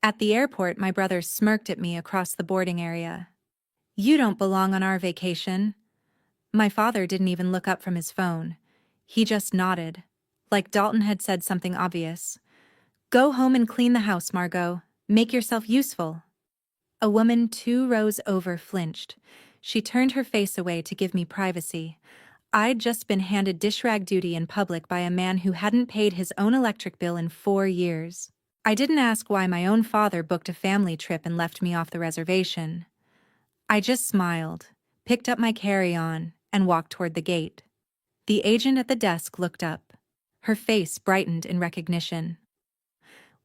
At the airport, my brother smirked at me across the boarding area. "You don't belong on our vacation." My father didn't even look up from his phone. He just nodded, like Dalton had said something obvious. "Go home and clean the house, Margot. Make yourself useful." A woman 2 rows over flinched. She turned her face away to give me privacy. I'd just been handed dish rag duty in public by a man who hadn't paid his own electric bill in 4 years. I didn't ask why my own father booked a family trip and left me off the reservation. I just smiled, picked up my carry-on, and walked toward the gate. The agent at the desk looked up. Her face brightened in recognition.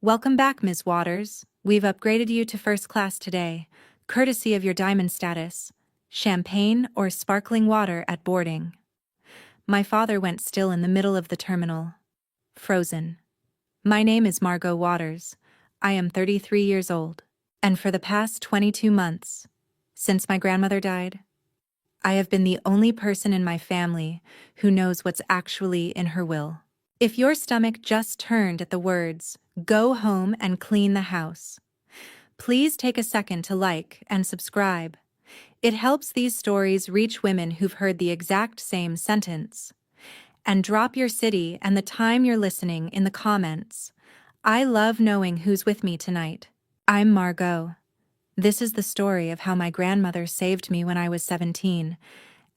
"Welcome back, Ms. Waters. We've upgraded you to first class today, courtesy of your diamond status. Champagne or sparkling water at boarding." My father went still in the middle of the terminal. Frozen. "My name is Margot Waters. I am 33 years old. And for the past 22 months, since my grandmother died, I have been the only person in my family who knows what's actually in her will." If your stomach just turned at the words, "Go home and clean the house," please take a second to like and subscribe. It helps these stories reach women who've heard the exact same sentence. And drop your city and the time you're listening in the comments. I love knowing who's with me tonight. I'm Margot. This is the story of how my grandmother saved me when I was 17,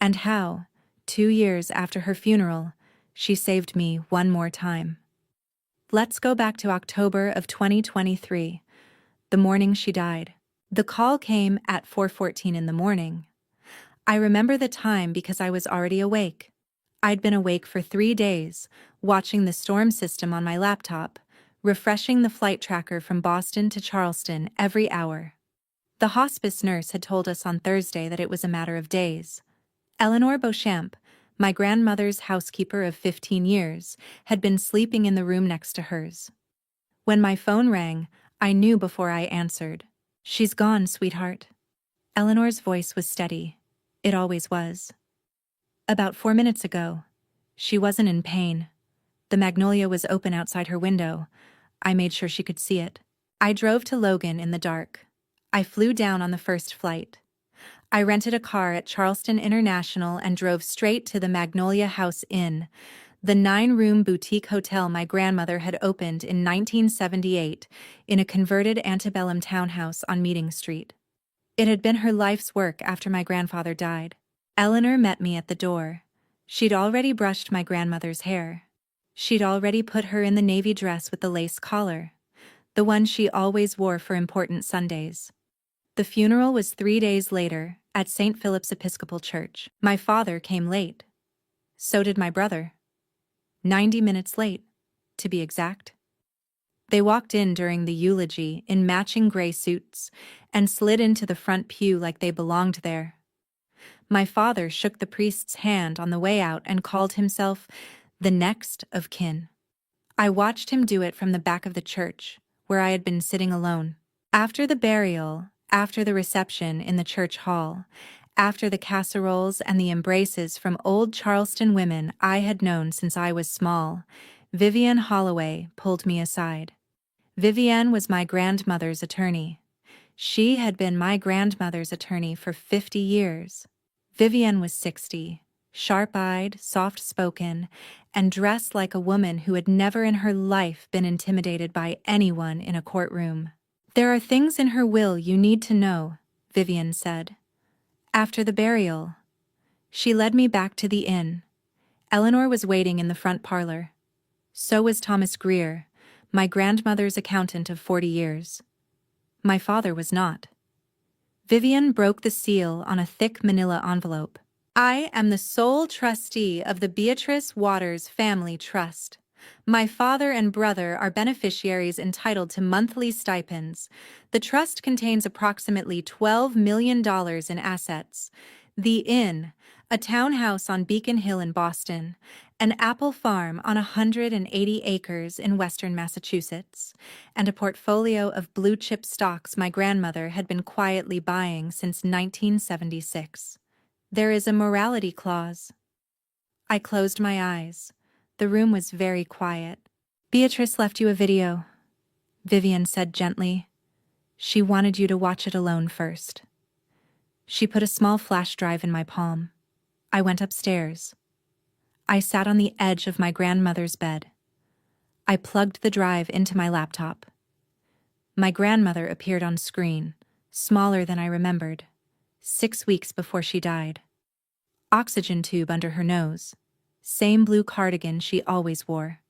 and how, 2 years after her funeral, she saved me one more time. Let's go back to October of 2023, the morning she died. The call came at 4:14 in the morning. I remember the time because I was already awake. I'd been awake for 3 days, watching the storm system on my laptop, refreshing the flight tracker from Boston to Charleston every hour. The hospice nurse had told us on Thursday that it was a matter of days. Eleanor Beauchamp, my grandmother's housekeeper of 15 years, had been sleeping in the room next to hers. When my phone rang, I knew before I answered. "She's gone, sweetheart." Eleanor's voice was steady. It always was. "About 4 minutes ago. She wasn't in pain. The magnolia was open outside her window. I made sure she could see it. I drove to Logan in the dark. I flew down on the first flight. I rented a car at Charleston International and drove straight to the Magnolia House Inn, the 9-room boutique hotel my grandmother had opened in 1978 in a converted antebellum townhouse on Meeting Street. It had been her life's work after my grandfather died. Eleanor met me at the door. She'd already brushed my grandmother's hair. She'd already put her in the navy dress with the lace collar, the one she always wore for important Sundays. The funeral was 3 days later, at St. Philip's Episcopal Church. My father came late. So did my brother. 90 minutes late, to be exact. They walked in during the eulogy in matching gray suits and slid into the front pew like they belonged there. My father shook the priest's hand on the way out and called himself the next of kin. I watched him do it from the back of the church, where I had been sitting alone. After the burial, after the reception in the church hall, after the casseroles and the embraces from old Charleston women I had known since I was small, Vivian Holloway pulled me aside. Vivian was my grandmother's attorney. She had been my grandmother's attorney for 50 years. Vivian was 60, sharp-eyed, soft-spoken, and dressed like a woman who had never in her life been intimidated by anyone in a courtroom. "There are things in her will you need to know," Vivian said. After the burial, she led me back to the inn. Eleanor was waiting in the front parlor. So was Thomas Greer, my grandmother's accountant of 40 years. My father was not. Vivian broke the seal on a thick manila envelope. "I am the sole trustee of the Beatrice Waters Family Trust. My father and brother are beneficiaries entitled to monthly stipends. The trust contains approximately $12 million in assets. The Inn, a townhouse on Beacon Hill in Boston, an apple farm on 180 acres in western Massachusetts, and a portfolio of blue-chip stocks my grandmother had been quietly buying since 1976. There is a morality clause." I closed my eyes. The room was very quiet. "Beatrice left you a video," Vivian said gently. She wanted you to watch it alone first. She put a small flash drive in my palm. I went upstairs. I sat on the edge of my grandmother's bed. I plugged the drive into my laptop. My grandmother appeared on screen, smaller than I remembered, 6 weeks before she died. Oxygen tube under her nose. Same blue cardigan she always wore.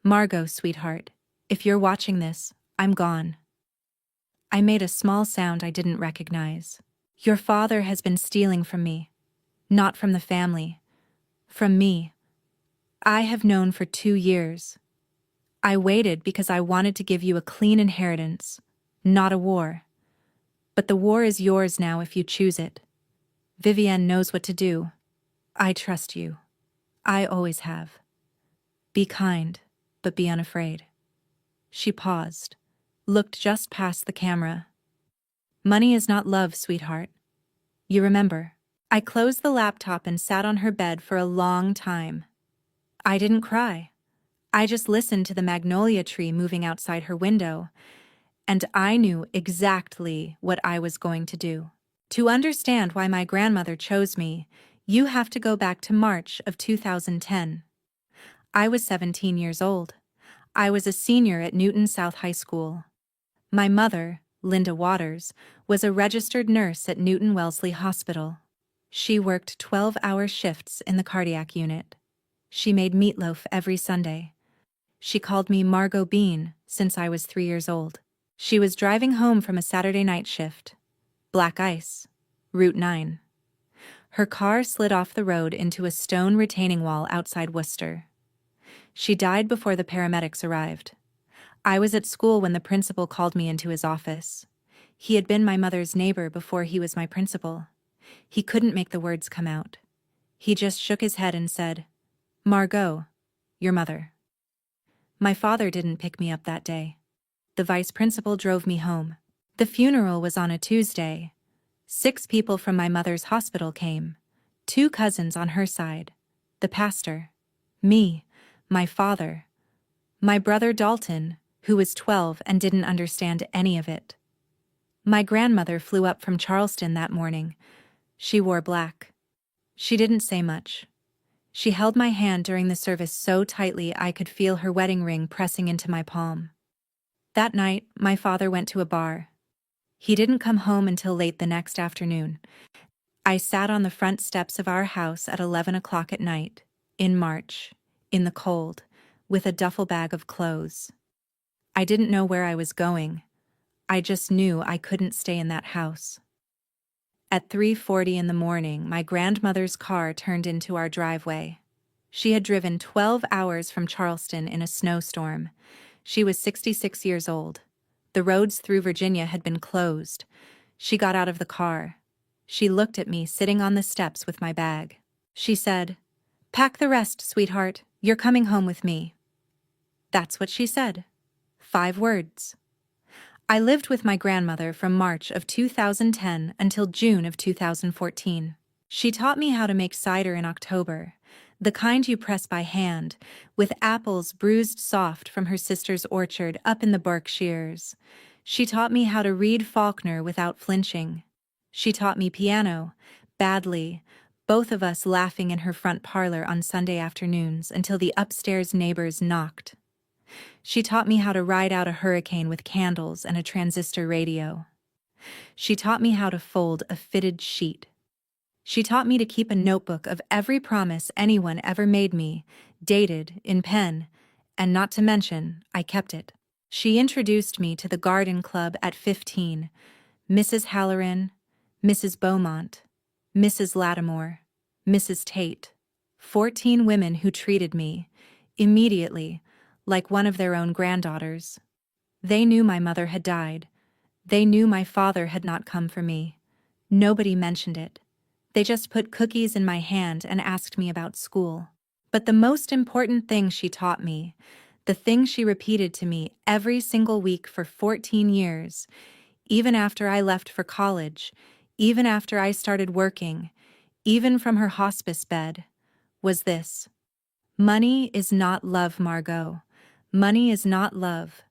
Margot, sweetheart, if you're watching this, I'm gone. I made a small sound I didn't recognize. Your father has been stealing from me. Not from the family. From me. I have known for 2 years. I waited because I wanted to give you a clean inheritance, not a war. But the war is yours now if you choose it. Vivienne knows what to do. I trust you. I always have. Be kind, but be unafraid. She paused, looked just past the camera. Money is not love, sweetheart. You remember. I closed the laptop and sat on her bed for a long time. I didn't cry. I just listened to the magnolia tree moving outside her window, and I knew exactly what I was going to do. To understand why my grandmother chose me, you have to go back to March of 2010. I was 17 years old. I was a senior at Newton South High School. My mother, Linda Waters, was a registered nurse at Newton Wellesley Hospital. She worked 12-hour shifts in the cardiac unit. She made meatloaf every Sunday. She called me Margot Bean since I was 3 years old. She was driving home from a Saturday night shift. Black ice. Route 9. Her car slid off the road into a stone retaining wall outside Worcester. She died before the paramedics arrived. I was at school when the principal called me into his office. He had been my mother's neighbor before he was my principal. He couldn't make the words come out. He just shook his head and said, "Margot, your mother." My father didn't pick me up that day. The vice principal drove me home. The funeral was on a Tuesday. 6 people from my mother's hospital came. 2 cousins on her side. The pastor. Me. My father. My brother Dalton, who was 12 and didn't understand any of it. My grandmother flew up from Charleston that morning. She wore black. She didn't say much. She held my hand during the service so tightly I could feel her wedding ring pressing into my palm. That night, my father went to a bar. He didn't come home until late the next afternoon. I sat on the front steps of our house at 11 o'clock at night, in March, in the cold, with a duffel bag of clothes. I didn't know where I was going. I just knew I couldn't stay in that house. At 3:40 in the morning, my grandmother's car turned into our driveway. She had driven 12 hours from Charleston in a snowstorm. She was 66 years old. The roads through Virginia had been closed. She got out of the car. She looked at me sitting on the steps with my bag. She said, "Pack the rest, sweetheart. You're coming home with me." That's what she said. 5 words. I lived with my grandmother from March of 2010 until June of 2014. She taught me how to make cider in October, the kind you press by hand, with apples bruised soft from her sister's orchard up in the Berkshires. She taught me how to read Faulkner without flinching. She taught me piano, badly, both of us laughing in her front parlor on Sunday afternoons until the upstairs neighbors knocked. She taught me how to ride out a hurricane with candles and a transistor radio. She taught me how to fold a fitted sheet. She taught me to keep a notebook of every promise anyone ever made me, dated, in pen, and not to mention, I kept it. She introduced me to the garden club at 15, Mrs. Halloran, Mrs. Beaumont, Mrs. Lattimore, Mrs. Tate, 14 women who treated me, immediately, like one of their own granddaughters. They knew my mother had died. They knew my father had not come for me. Nobody mentioned it. They just put cookies in my hand and asked me about school. But the most important thing she taught me, the thing she repeated to me every single week for 14 years, even after I left for college, even after I started working, even from her hospice bed, was this: money is not love, Margot. Money is not love.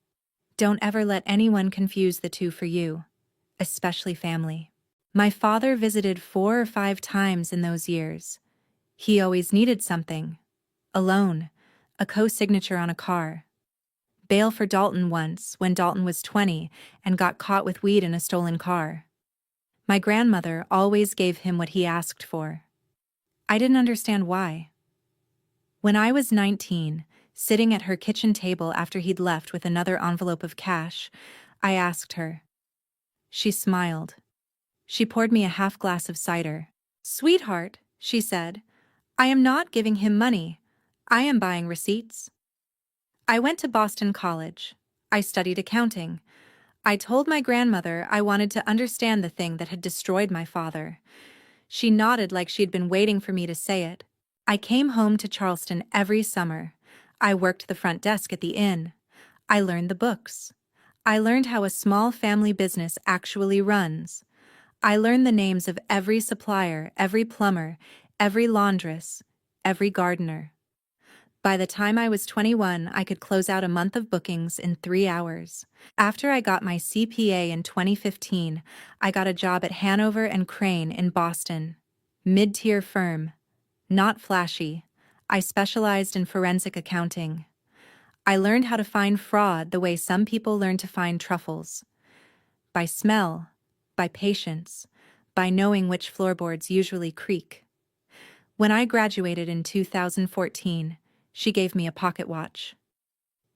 Don't ever let anyone confuse the two for you, especially family. My father visited 4 or 5 times in those years. He always needed something. A loan, a co-signature on a car. Bail for Dalton once when Dalton was 20 and got caught with weed in a stolen car. My grandmother always gave him what he asked for. I didn't understand why. When I was 19, sitting at her kitchen table after he'd left with another envelope of cash, I asked her. She smiled. She poured me a half glass of cider. "Sweetheart," she said, "I am not giving him money. I am buying receipts." I went to Boston College. I studied accounting. I told my grandmother I wanted to understand the thing that had destroyed my father. She nodded like she'd been waiting for me to say it. I came home to Charleston every summer. I worked the front desk at the inn. I learned the books. I learned how a small family business actually runs. I learned the names of every supplier, every plumber, every laundress, every gardener. By the time I was 21, I could close out a month of bookings in 3 hours. After I got my CPA in 2015, I got a job at Hanover and Crane in Boston. Mid-tier firm. Not flashy. I specialized in forensic accounting. I learned how to find fraud the way some people learn to find truffles. By smell, by patience, by knowing which floorboards usually creak. When I graduated in 2014, she gave me a pocket watch.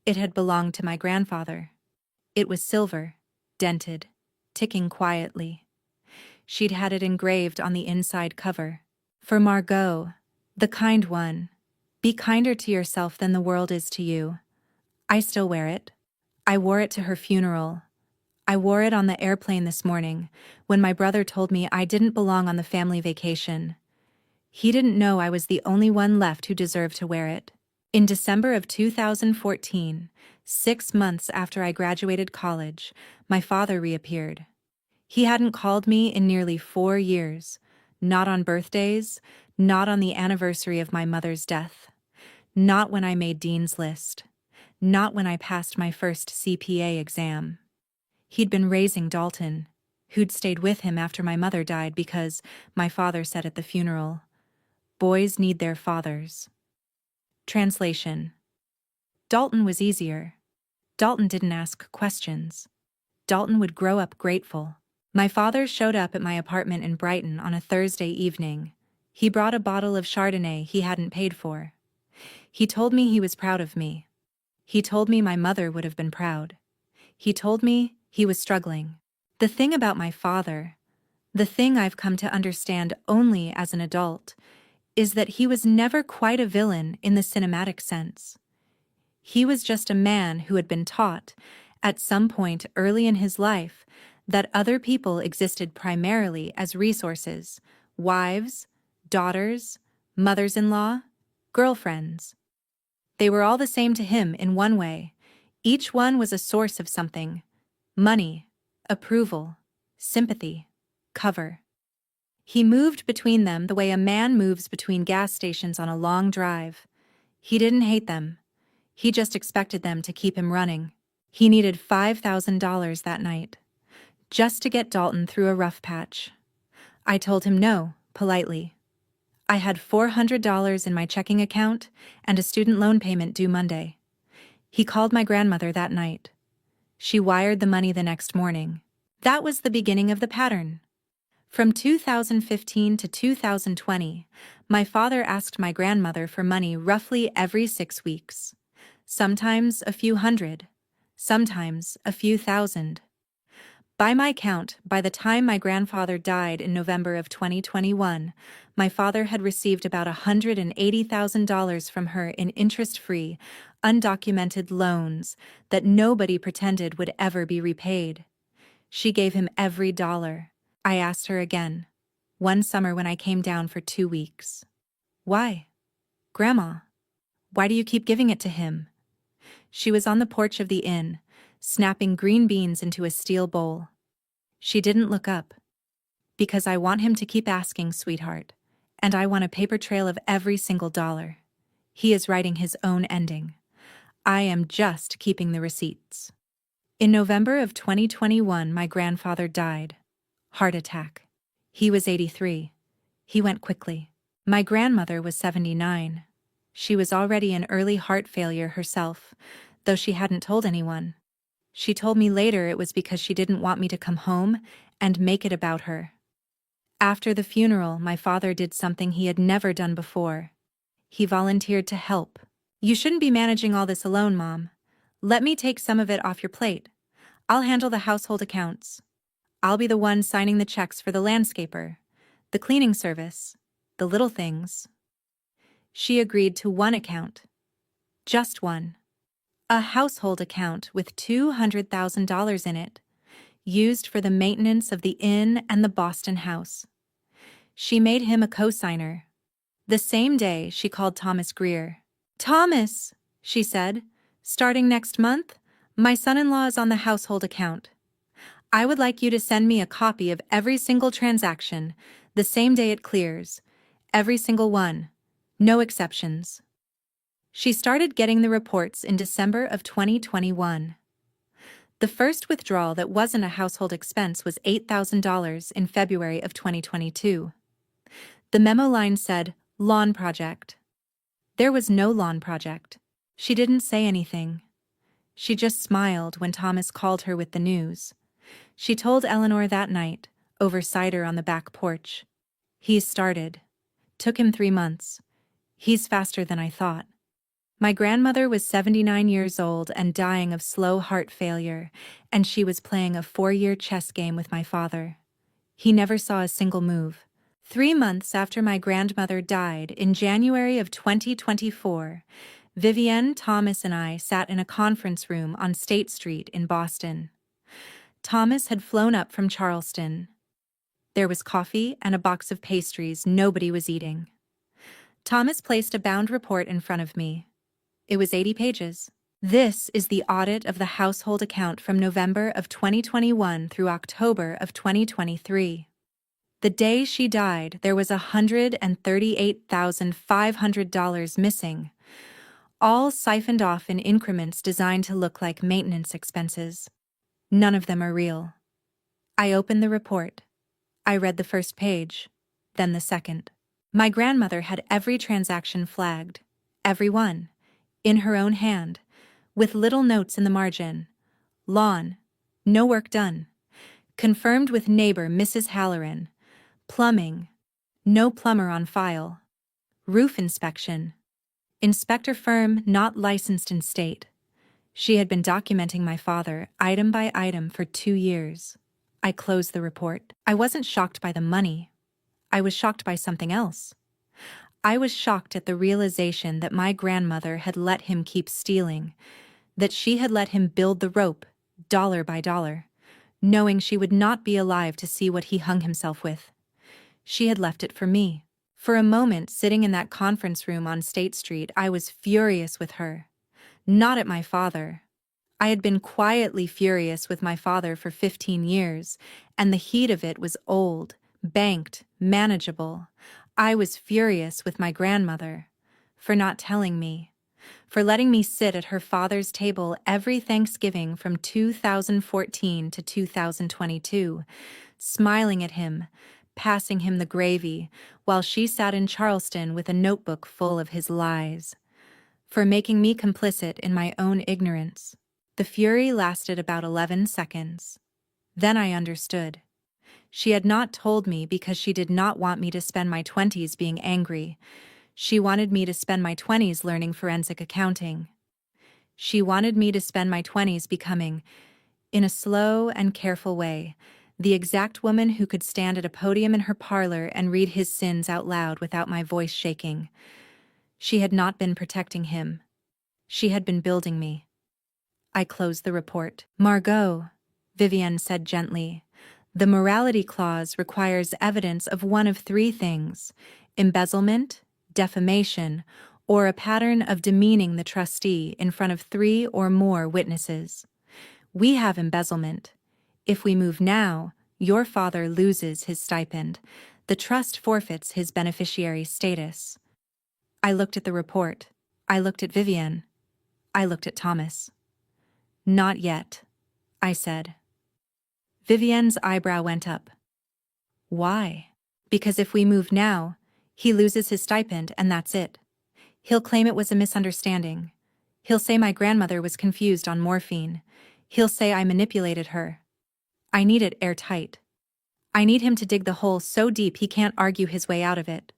It had belonged to my grandfather. It was silver, dented, ticking quietly. She'd had it engraved on the inside cover. "For Margot, the kind one. Be kinder to yourself than the world is to you." I still wear it. I wore it to her funeral. I wore it on the airplane this morning, when my brother told me I didn't belong on the family vacation. He didn't know I was the only one left who deserved to wear it. In December of 2014, 6 months after I graduated college, my father reappeared. He hadn't called me in nearly 4 years, not on birthdays, not on the anniversary of my mother's death, not when I made Dean's List, not when I passed my first CPA exam. He'd been raising Dalton, who'd stayed with him after my mother died because, my father said at the funeral, boys need their fathers. Translation. Dalton was easier. Dalton didn't ask questions. Dalton would grow up grateful. My father showed up at my apartment in Brighton on a Thursday evening. He brought a bottle of Chardonnay he hadn't paid for. He told me he was proud of me. He told me my mother would have been proud. He told me he was struggling. The thing about my father, the thing I've come to understand only as an adult, is that he was never quite a villain in the cinematic sense. He was just a man who had been taught, at some point early in his life, that other people existed primarily as resources: wives, daughters, mothers-in-law, girlfriends. They were all the same to him in one way. Each one was a source of something: money, approval, sympathy, cover. He moved between them the way a man moves between gas stations on a long drive. He didn't hate them. He just expected them to keep him running. He needed $5,000 that night, just to get Dalton through a rough patch. I told him no, politely. I had $400 in my checking account and a student loan payment due Monday. He called my grandmother that night. She wired the money the next morning. That was the beginning of the pattern. From 2015 to 2020, my father asked my grandmother for money roughly every 6 weeks. Sometimes a few hundred, sometimes a few thousand. By my count, by the time my grandfather died in November of 2021, my father had received about $180,000 from her in interest-free, undocumented loans that nobody pretended would ever be repaid. She gave him every dollar. I asked her again, one summer when I came down for 2 weeks. "Why? Grandma, why do you keep giving it to him?" She was on the porch of the inn, snapping green beans into a steel bowl. She didn't look up. "Because I want him to keep asking, sweetheart, and I want a paper trail of every single dollar. He is writing his own ending. I am just keeping the receipts." In November of 2021, my grandfather died. Heart attack. He was 83. He went quickly. My grandmother was 79. She was already in early heart failure herself, though she hadn't told anyone. She told me later it was because she didn't want me to come home and make it about her. After the funeral, my father did something he had never done before. He volunteered to help. "You shouldn't be managing all this alone, Mom. Let me take some of it off your plate. I'll handle the household accounts. I'll be the one signing the checks for the landscaper, the cleaning service, the little things." She agreed to one account. Just one. A household account with $200,000 in it, used for the maintenance of the inn and the Boston house. She made him a co-signer. The same day, she called Thomas Greer. "Thomas," she said, "starting next month, my son-in-law is on the household account. I would like you to send me a copy of every single transaction, the same day it clears. Every single one. No exceptions." She started getting the reports in December of 2021. The first withdrawal that wasn't a household expense was $8,000 in February of 2022. The memo line said, "Lawn project." There was no lawn project. She didn't say anything. She just smiled when Thomas called her with the news. She told Eleanor that night, over cider on the back porch. "He's started. Took him 3 months. He's faster than I thought." My grandmother was 79 years old and dying of slow heart failure, and she was playing a 4-year chess game with my father. He never saw a single move. 3 months after my grandmother died, in January of 2024, Vivienne, Thomas, and I sat in a conference room on State Street in Boston. Thomas had flown up from Charleston. There was coffee and a box of pastries nobody was eating. Thomas placed a bound report in front of me. It was 80 pages. "This is the audit of the household account from November of 2021 through October of 2023. The day she died, there was $138,500 missing, all siphoned off in increments designed to look like maintenance expenses. None of them are real." I opened the report. I read the first page, then the second. My grandmother had every transaction flagged, every one, in her own hand, with little notes in the margin. "Lawn, no work done. Confirmed with neighbor Mrs. Halloran. Plumbing, no plumber on file. Roof inspection. Inspector firm not licensed in state." She had been documenting my father, item by item, for 2 years. I closed the report. I wasn't shocked by the money. I was shocked by something else. I was shocked at the realization that my grandmother had let him keep stealing, that she had let him build the rope, dollar by dollar, knowing she would not be alive to see what he hung himself with. She had left it for me. For a moment, sitting in that conference room on State Street, I was furious with her. Not at my father. I had been quietly furious with my father for 15 years, and the heat of it was old, banked, manageable. I was furious with my grandmother for not telling me, for letting me sit at her father's table every Thanksgiving from 2014 to 2022, smiling at him, passing him the gravy, while she sat in Charleston with a notebook full of his lies, for making me complicit in my own ignorance. The fury lasted about 11 seconds. Then I understood. She had not told me because she did not want me to spend my 20s being angry. She wanted me to spend my 20s learning forensic accounting. She wanted me to spend my 20s becoming, in a slow and careful way, the exact woman who could stand at a podium in her parlor and read his sins out loud without my voice shaking. She had not been protecting him. She had been building me. I closed the report. "Margot," Vivienne said gently, "the morality clause requires evidence of one of 3 things: embezzlement, defamation, or a pattern of demeaning the trustee in front of 3 or more witnesses. We have embezzlement. If we move now, your father loses his stipend. The trust forfeits his beneficiary status." I looked at the report. I looked at Vivienne. I looked at Thomas. "Not yet," I said. Vivienne's eyebrow went up. Why? Because if we move now, he loses his stipend and that's it. He'll claim it was a misunderstanding. He'll say my grandmother was confused on morphine. He'll say I manipulated her. I need it airtight. I need him to dig the hole so deep he can't argue his way out of it.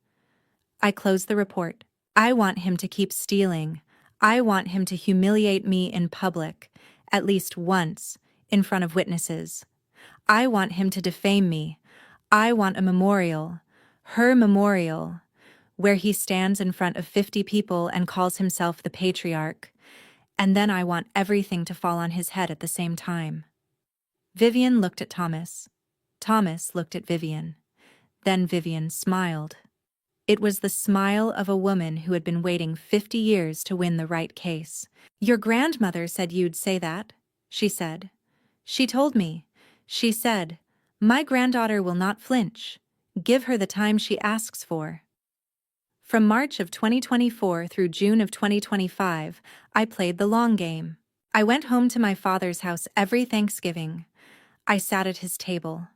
I closed the report. I want him to keep stealing. I want him to humiliate me in public, at least once, in front of witnesses. I want him to defame me. I want a memorial, her memorial, where he stands in front of 50 people and calls himself the patriarch. And then I want everything to fall on his head at the same time. Vivian looked at Thomas. Thomas looked at Vivian. Then Vivian smiled. It was the smile of a woman who had been waiting 50 years to win the right case. Your grandmother said you'd say that, she said. She told me. She said, my granddaughter will not flinch. Give her the time she asks for. From March of 2024 through June of 2025, I played the long game. I went home to my father's house every Thanksgiving. I sat at his table.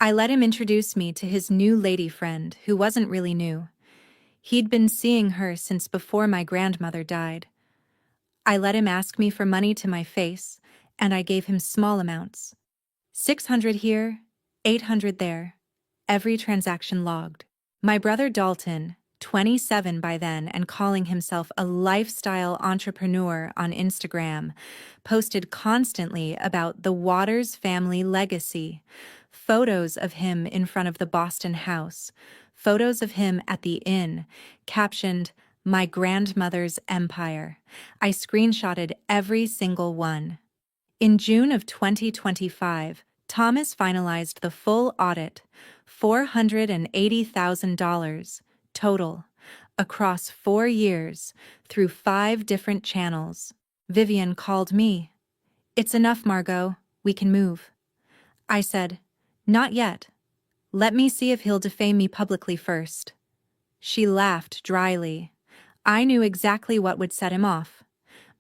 I let him introduce me to his new lady friend, who wasn't really new. He'd been seeing her since before my grandmother died. I let him ask me for money to my face, and I gave him small amounts. 600 here, 800 there. Every transaction logged. My brother Dalton, 27 by then and calling himself a lifestyle entrepreneur on Instagram, posted constantly about the Waters family legacy. Photos of him in front of the Boston house, photos of him at the inn, captioned, my grandmother's empire. I screenshotted every single one. In June of 2025, Thomas finalized the full audit, $480,000 total, across 4 years, through 5 different channels. Vivian called me. It's enough, Margot. We can move. I said, not yet. Let me see if he'll defame me publicly first. She laughed dryly. I knew exactly what would set him off.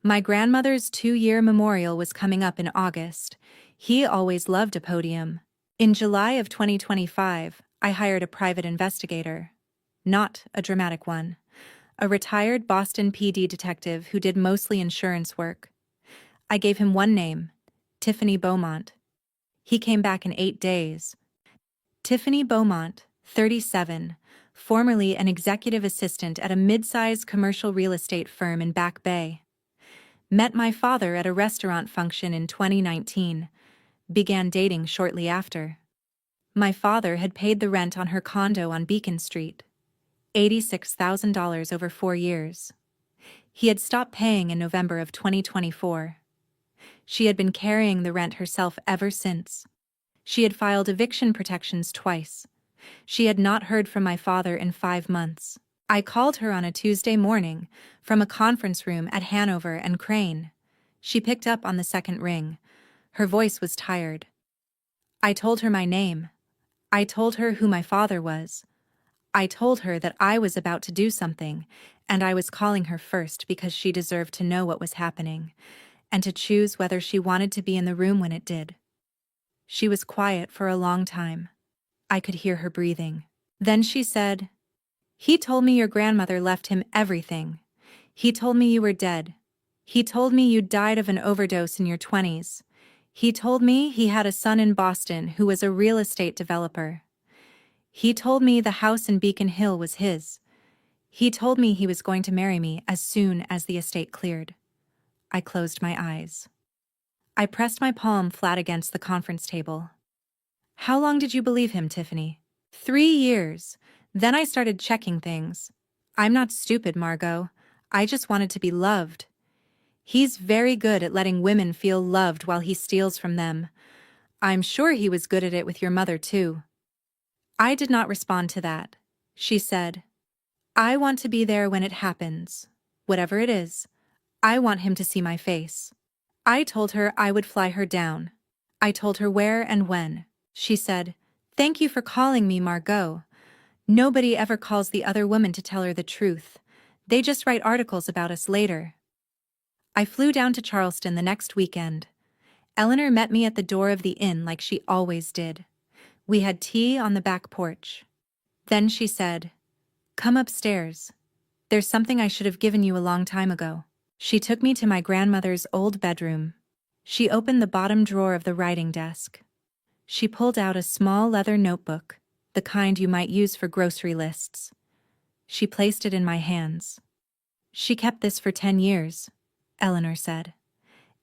My grandmother's 2-year memorial was coming up in August. He always loved a podium. In July of 2025, I hired a private investigator. Not a dramatic one. A retired Boston PD detective who did mostly insurance work. I gave him one name, Tiffany Beaumont. He came back in 8 days. Tiffany Beaumont, 37, formerly an executive assistant at a mid-size commercial real estate firm in Back Bay. Met my father at a restaurant function in 2019. Began dating shortly after. My father had paid the rent on her condo on Beacon Street. $86,000 over 4 years. He had stopped paying in November of 2024. She had been carrying the rent herself ever since. She had filed eviction protections twice. She had not heard from my father in 5 months. I called her on a Tuesday morning from a conference room at Hanover and Crane. She picked up on the second ring. Her voice was tired. I told her my name. I told her who my father was. I told her that I was about to do something, and I was calling her first because she deserved to know what was happening, and to choose whether she wanted to be in the room when it did. She was quiet for a long time. I could hear her breathing. Then she said, he told me your grandmother left him everything. He told me you were dead. He told me you died of an overdose in your 20s. He told me he had a son in Boston who was a real estate developer. He told me the house in Beacon Hill was his. He told me he was going to marry me as soon as the estate cleared. I closed my eyes. I pressed my palm flat against the conference table. How long did you believe him, Tiffany? 3 years. Then I started checking things. I'm not stupid, Margot. I just wanted to be loved. He's very good at letting women feel loved while he steals from them. I'm sure he was good at it with your mother, too. I did not respond to that. She said, I want to be there when it happens. Whatever it is, I want him to see my face. I told her I would fly her down. I told her where and when. She said, thank you for calling me, Margot. Nobody ever calls the other woman to tell her the truth. They just write articles about us later. I flew down to Charleston the next weekend. Eleanor met me at the door of the inn like she always did. We had tea on the back porch. Then she said, "Come upstairs. There's something I should have given you a long time ago." She took me to my grandmother's old bedroom. She opened the bottom drawer of the writing desk. She pulled out a small leather notebook, the kind you might use for grocery lists. She placed it in my hands. "She kept this for 10 years, Eleanor said.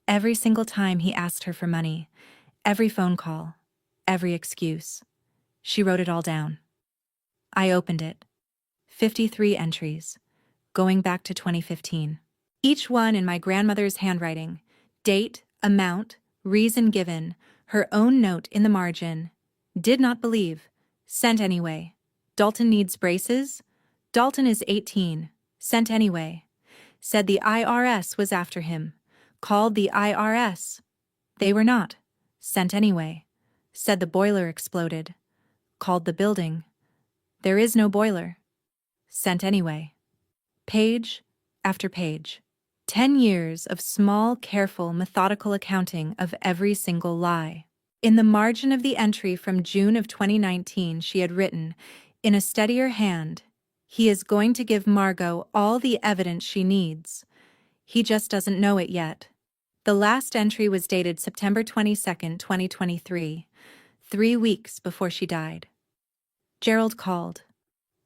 Every single time he asked her for money, every phone call, every excuse. She wrote it all down." I opened it. 53 entries, going back to 2015. Each one in my grandmother's handwriting: date, amount, reason given, her own note in the margin. "Did not believe. Sent anyway. Dalton needs braces. Dalton is 18. Sent anyway. Said the IRS was after him. Called the IRS. They were not. Sent anyway. Said the boiler exploded. Called the building. There is no boiler. Sent anyway." Page after page. 10 years of small, careful, methodical accounting of every single lie. In the margin of the entry from June of 2019, she had written, in a steadier hand, "He is going to give Margot all the evidence she needs. He just doesn't know it yet." The last entry was dated September 22, 2023, 3 weeks before she died. Gerald called.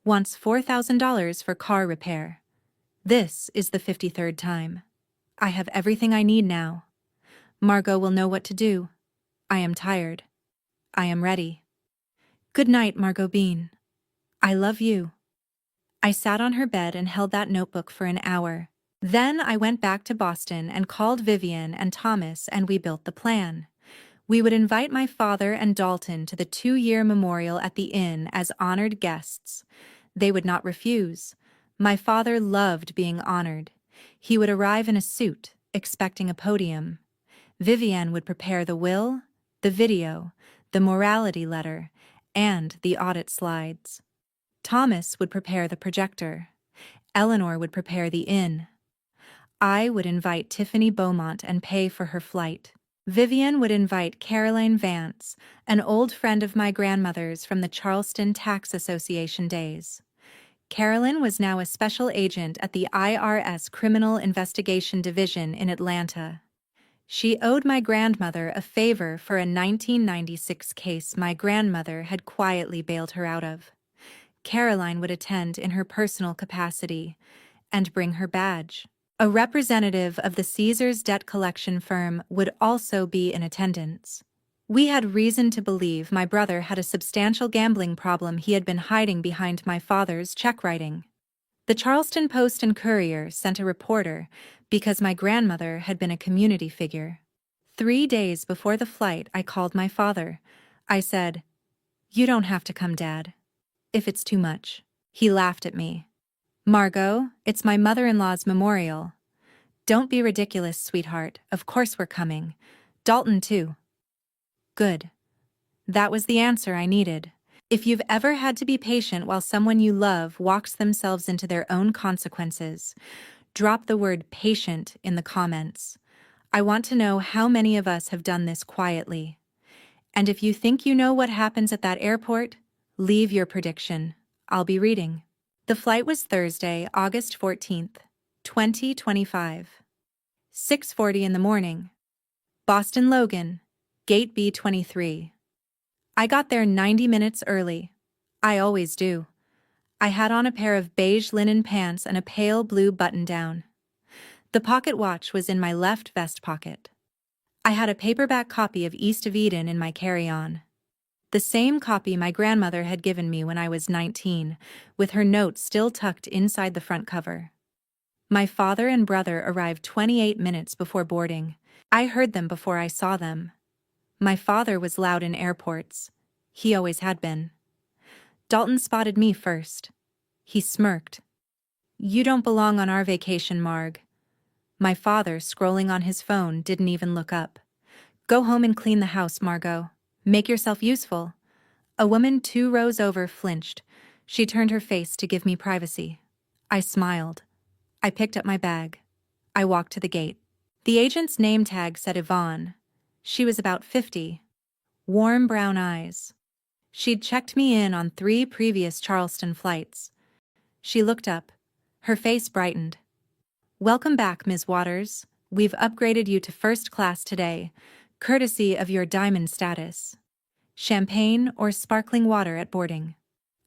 Wants $4,000 for car repair. This is the 53rd time. I have everything I need now. Margot will know what to do. I am tired. I am ready. Good night, Margot Bean. I love you. I sat on her bed and held that notebook for an hour. Then I went back to Boston and called Vivian and Thomas, and we built the plan. We would invite my father and Dalton to the 2-year memorial at the inn as honored guests. They would not refuse. My father loved being honored. He would arrive in a suit, expecting a podium. Vivian would prepare the will, the video, the morality letter, and the audit slides. Thomas would prepare the projector. Eleanor would prepare the inn. I would invite Tiffany Beaumont and pay for her flight. Vivian would invite Caroline Vance, an old friend of my grandmother's from the Charleston Tax Association days. Carolyn was now a special agent at the IRS Criminal Investigation Division in Atlanta. She owed my grandmother a favor for a 1996 case my grandmother had quietly bailed her out of. Caroline would attend in her personal capacity and bring her badge. A representative of the Caesars debt collection firm would also be in attendance. We had reason to believe my brother had a substantial gambling problem he had been hiding behind my father's check writing. The Charleston Post and Courier sent a reporter because my grandmother had been a community figure. 3 days before the flight, I called my father. I said, "You don't have to come, Dad, if it's too much." He laughed at me. "Margot, it's my mother-in-law's memorial. Don't be ridiculous, sweetheart. Of course we're coming. Dalton, too." Good. That was the answer I needed. If you've ever had to be patient while someone you love walks themselves into their own consequences, drop the word patient in the comments. I want to know how many of us have done this quietly. And if you think you know what happens at that airport, leave your prediction. I'll be reading. The flight was Thursday, August 14th, 2025. 6:40 in the morning. Boston Logan, Gate B23. I got there 90 minutes early. I always do. I had on a pair of beige linen pants and a pale blue button-down. The pocket watch was in my left vest pocket. I had a paperback copy of East of Eden in my carry-on. The same copy my grandmother had given me when I was 19, with her note still tucked inside the front cover. My father and brother arrived 28 minutes before boarding. I heard them before I saw them. My father was loud in airports. He always had been. Dalton spotted me first. He smirked. "You don't belong on our vacation, Marg." My father, scrolling on his phone, didn't even look up. "Go home and clean the house, Margot. Make yourself useful." A woman 2 rows over flinched. She turned her face to give me privacy. I smiled. I picked up my bag. I walked to the gate. The agent's name tag said Yvonne. She was about 50. Warm brown eyes. She'd checked me in on 3 previous Charleston flights. She looked up. Her face brightened. "Welcome back, Ms. Waters. We've upgraded you to first class today, courtesy of your diamond status. Champagne or sparkling water at boarding?"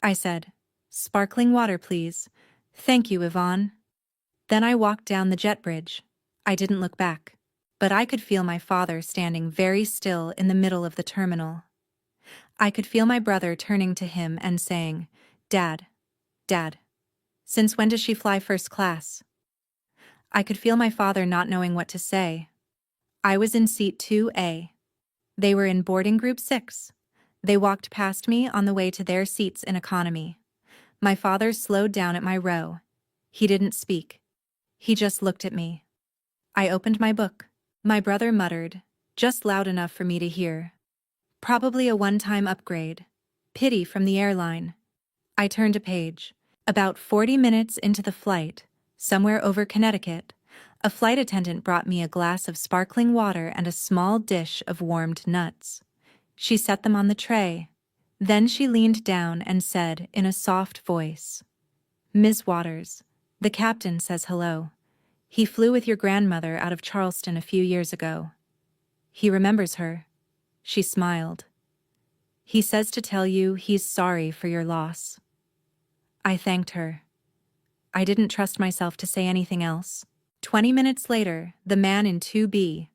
I said. "Sparkling water, please. Thank you, Yvonne." Then I walked down the jet bridge. I didn't look back. But I could feel my father standing very still in the middle of the terminal. I could feel my brother turning to him and saying, "Dad, Dad, since when does she fly first class?" I could feel my father not knowing what to say. I was in seat 2A. They were in boarding group 6. They walked past me on the way to their seats in economy. My father slowed down at my row. He didn't speak. He just looked at me. I opened my book. My brother muttered, just loud enough for me to hear. "Probably a one-time upgrade. Pity from the airline." I turned a page. About 40 minutes into the flight, somewhere over Connecticut, a flight attendant brought me a glass of sparkling water and a small dish of warmed nuts. She set them on the tray. Then she leaned down and said in a soft voice, "Ms. Waters, the captain says hello. He flew with your grandmother out of Charleston a few years ago. He remembers her." She smiled. "He says to tell you he's sorry for your loss." I thanked her. I didn't trust myself to say anything else. 20 minutes later, the man in 2B,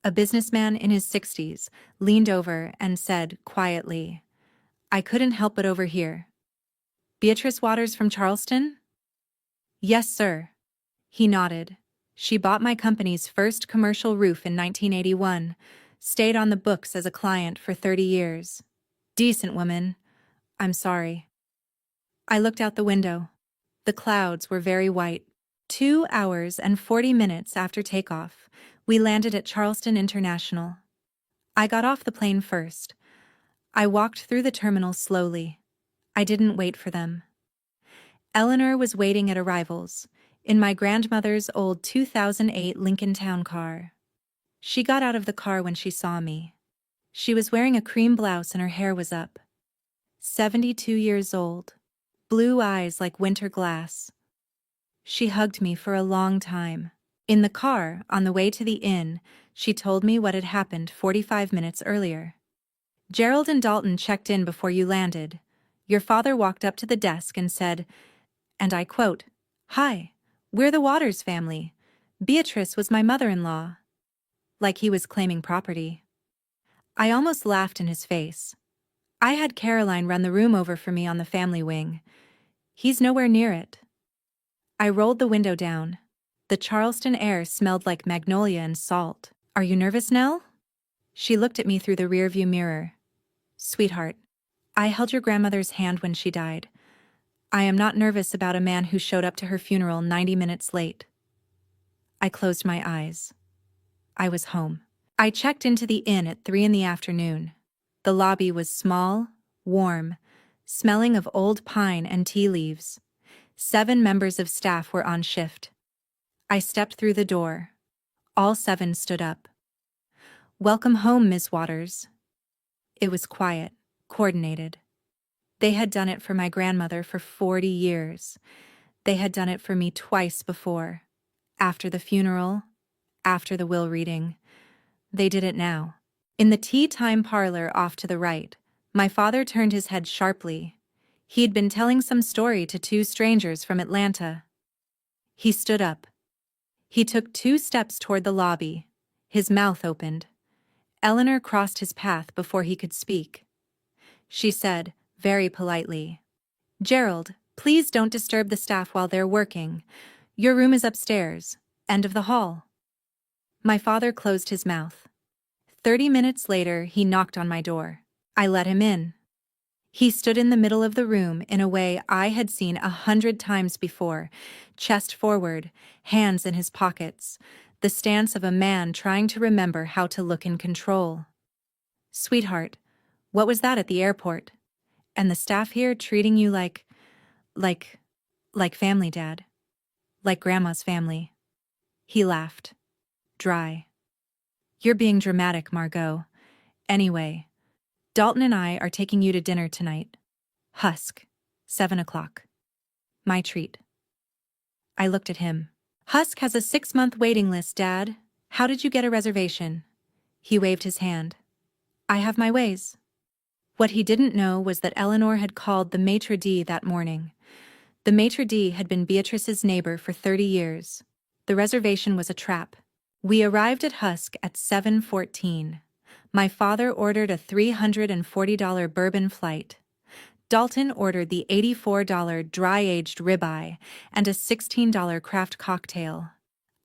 a businessman in his 60s, leaned over and said quietly, "I couldn't help but overhear. Beatrice Waters from Charleston?" "Yes, sir." He nodded. "She bought my company's first commercial roof in 1981, stayed on the books as a client for 30 years. Decent woman. I'm sorry." I looked out the window. The clouds were very white. 2 hours and 40 minutes after takeoff, we landed at Charleston International. I got off the plane first. I walked through the terminal slowly. I didn't wait for them. Eleanor was waiting at arrivals, in my grandmother's old 2008 Lincoln Town car. She got out of the car when she saw me. She was wearing a cream blouse and her hair was up. 72 years old. Blue eyes like winter glass. She hugged me for a long time. In the car, on the way to the inn, she told me what had happened 45 minutes earlier. "Gerald and Dalton checked in before you landed. Your father walked up to the desk and said," and I quote, "Hi, we're the Waters family. Beatrice was my mother-in-law." Like he was claiming property. I almost laughed in his face. I had Caroline run the room over for me on the family wing. He's nowhere near it. I rolled the window down. The Charleston air smelled like magnolia and salt. "Are you nervous, Nell?" She looked at me through the rearview mirror. "Sweetheart, I held your grandmother's hand when she died. I am not nervous about a man who showed up to her funeral 90 minutes late." I closed my eyes. I was home. I checked into the inn at 3 in the afternoon. The lobby was small, warm, smelling of old pine and tea leaves. 7 members of staff were on shift. I stepped through the door. All 7 stood up. "Welcome home, Miss Waters." It was quiet, coordinated. They had done it for my grandmother for 40 years. They had done it for me twice before. After the funeral, after the will reading. They did it now. In the tea time parlor off to the right, my father turned his head sharply. He'd been telling some story to 2 strangers from Atlanta. He stood up. He took 2 steps toward the lobby. His mouth opened. Eleanor crossed his path before he could speak. She said, very politely, "Gerald, please don't disturb the staff while they're working. Your room is upstairs, end of the hall." My father closed his mouth. 30 minutes later, he knocked on my door. I let him in. He stood in the middle of the room in a way I had seen 100 times before, chest forward, hands in his pockets, the stance of a man trying to remember how to look in control. "Sweetheart, what was that at the airport? And the staff here treating you like family, Dad. Like Grandma's family." He laughed. Dry. You're being dramatic, Margot. Anyway, Dalton and I are taking you to dinner tonight. Husk. 7 o'clock. My treat. I looked at him. Husk has a 6-month waiting list, Dad. How did you get a reservation? He waved his hand. I have my ways. What he didn't know was that Eleanor had called the maitre d' that morning. The maitre d' had been Beatrice's neighbor for 30 years. The reservation was a trap. We arrived at Husk at 7:14. My father ordered a $340 bourbon flight. Dalton ordered the $84 dry-aged ribeye and a $16 craft cocktail.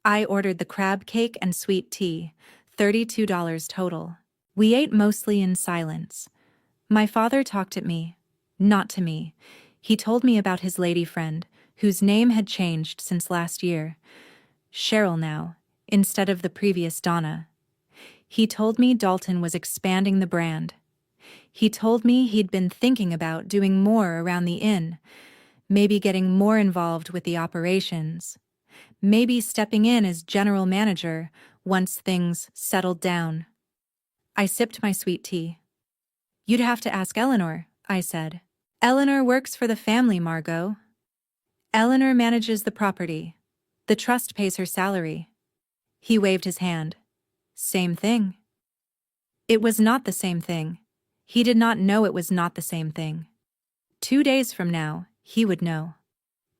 I ordered the crab cake and sweet tea, $32 total. We ate mostly in silence. My father talked at me, not to me. He told me about his lady friend, whose name had changed since last year. Cheryl now, instead of the previous Donna. He told me Dalton was expanding the brand. He told me he'd been thinking about doing more around the inn, maybe getting more involved with the operations, maybe stepping in as general manager once things settled down. I sipped my sweet tea. You'd have to ask Eleanor, I said. Eleanor works for the family, Margot. Eleanor manages the property. The trust pays her salary. He waved his hand. Same thing. It was not the same thing. He did not know it was not the same thing. 2 days from now, he would know.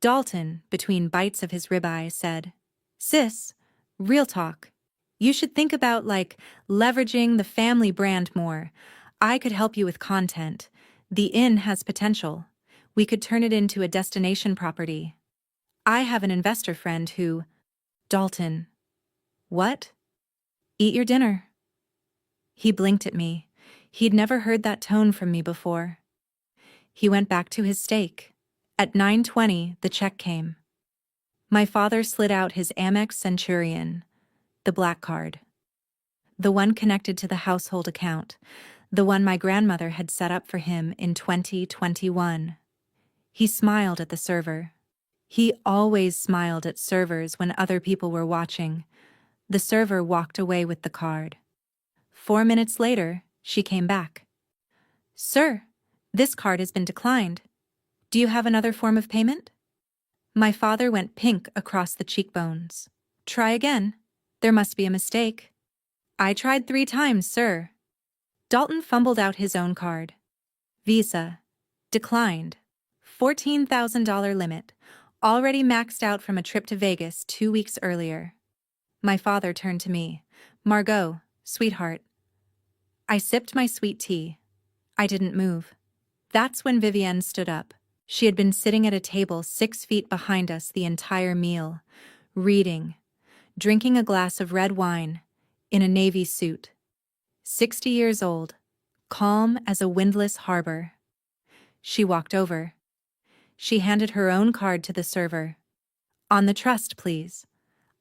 Dalton, between bites of his ribeye, said, Sis, real talk. You should think about, leveraging the family brand more. I could help you with content. The inn has potential. We could turn it into a destination property. I have an investor friend who... Dalton. What? Eat your dinner. He blinked at me. He'd never heard that tone from me before. He went back to his steak. At 9:20, the check came. My father slid out his Amex Centurion, the black card. The one connected to the household account, the one my grandmother had set up for him in 2021. He smiled at the server. He always smiled at servers when other people were watching. The server walked away with the card. 4 minutes later, she came back. Sir, this card has been declined. Do you have another form of payment? My father went pink across the cheekbones. Try again. There must be a mistake. I tried 3 times, sir. Dalton fumbled out his own card. Visa. Declined. $14,000 limit. Already maxed out from a trip to Vegas 2 weeks earlier. My father turned to me. Margot, sweetheart. I sipped my sweet tea. I didn't move. That's when Vivienne stood up. She had been sitting at a table 6 feet behind us the entire meal, reading, drinking a glass of red wine, in a navy suit. 60 years old, calm as a windless harbor. She walked over. She handed her own card to the server. On the trust, please.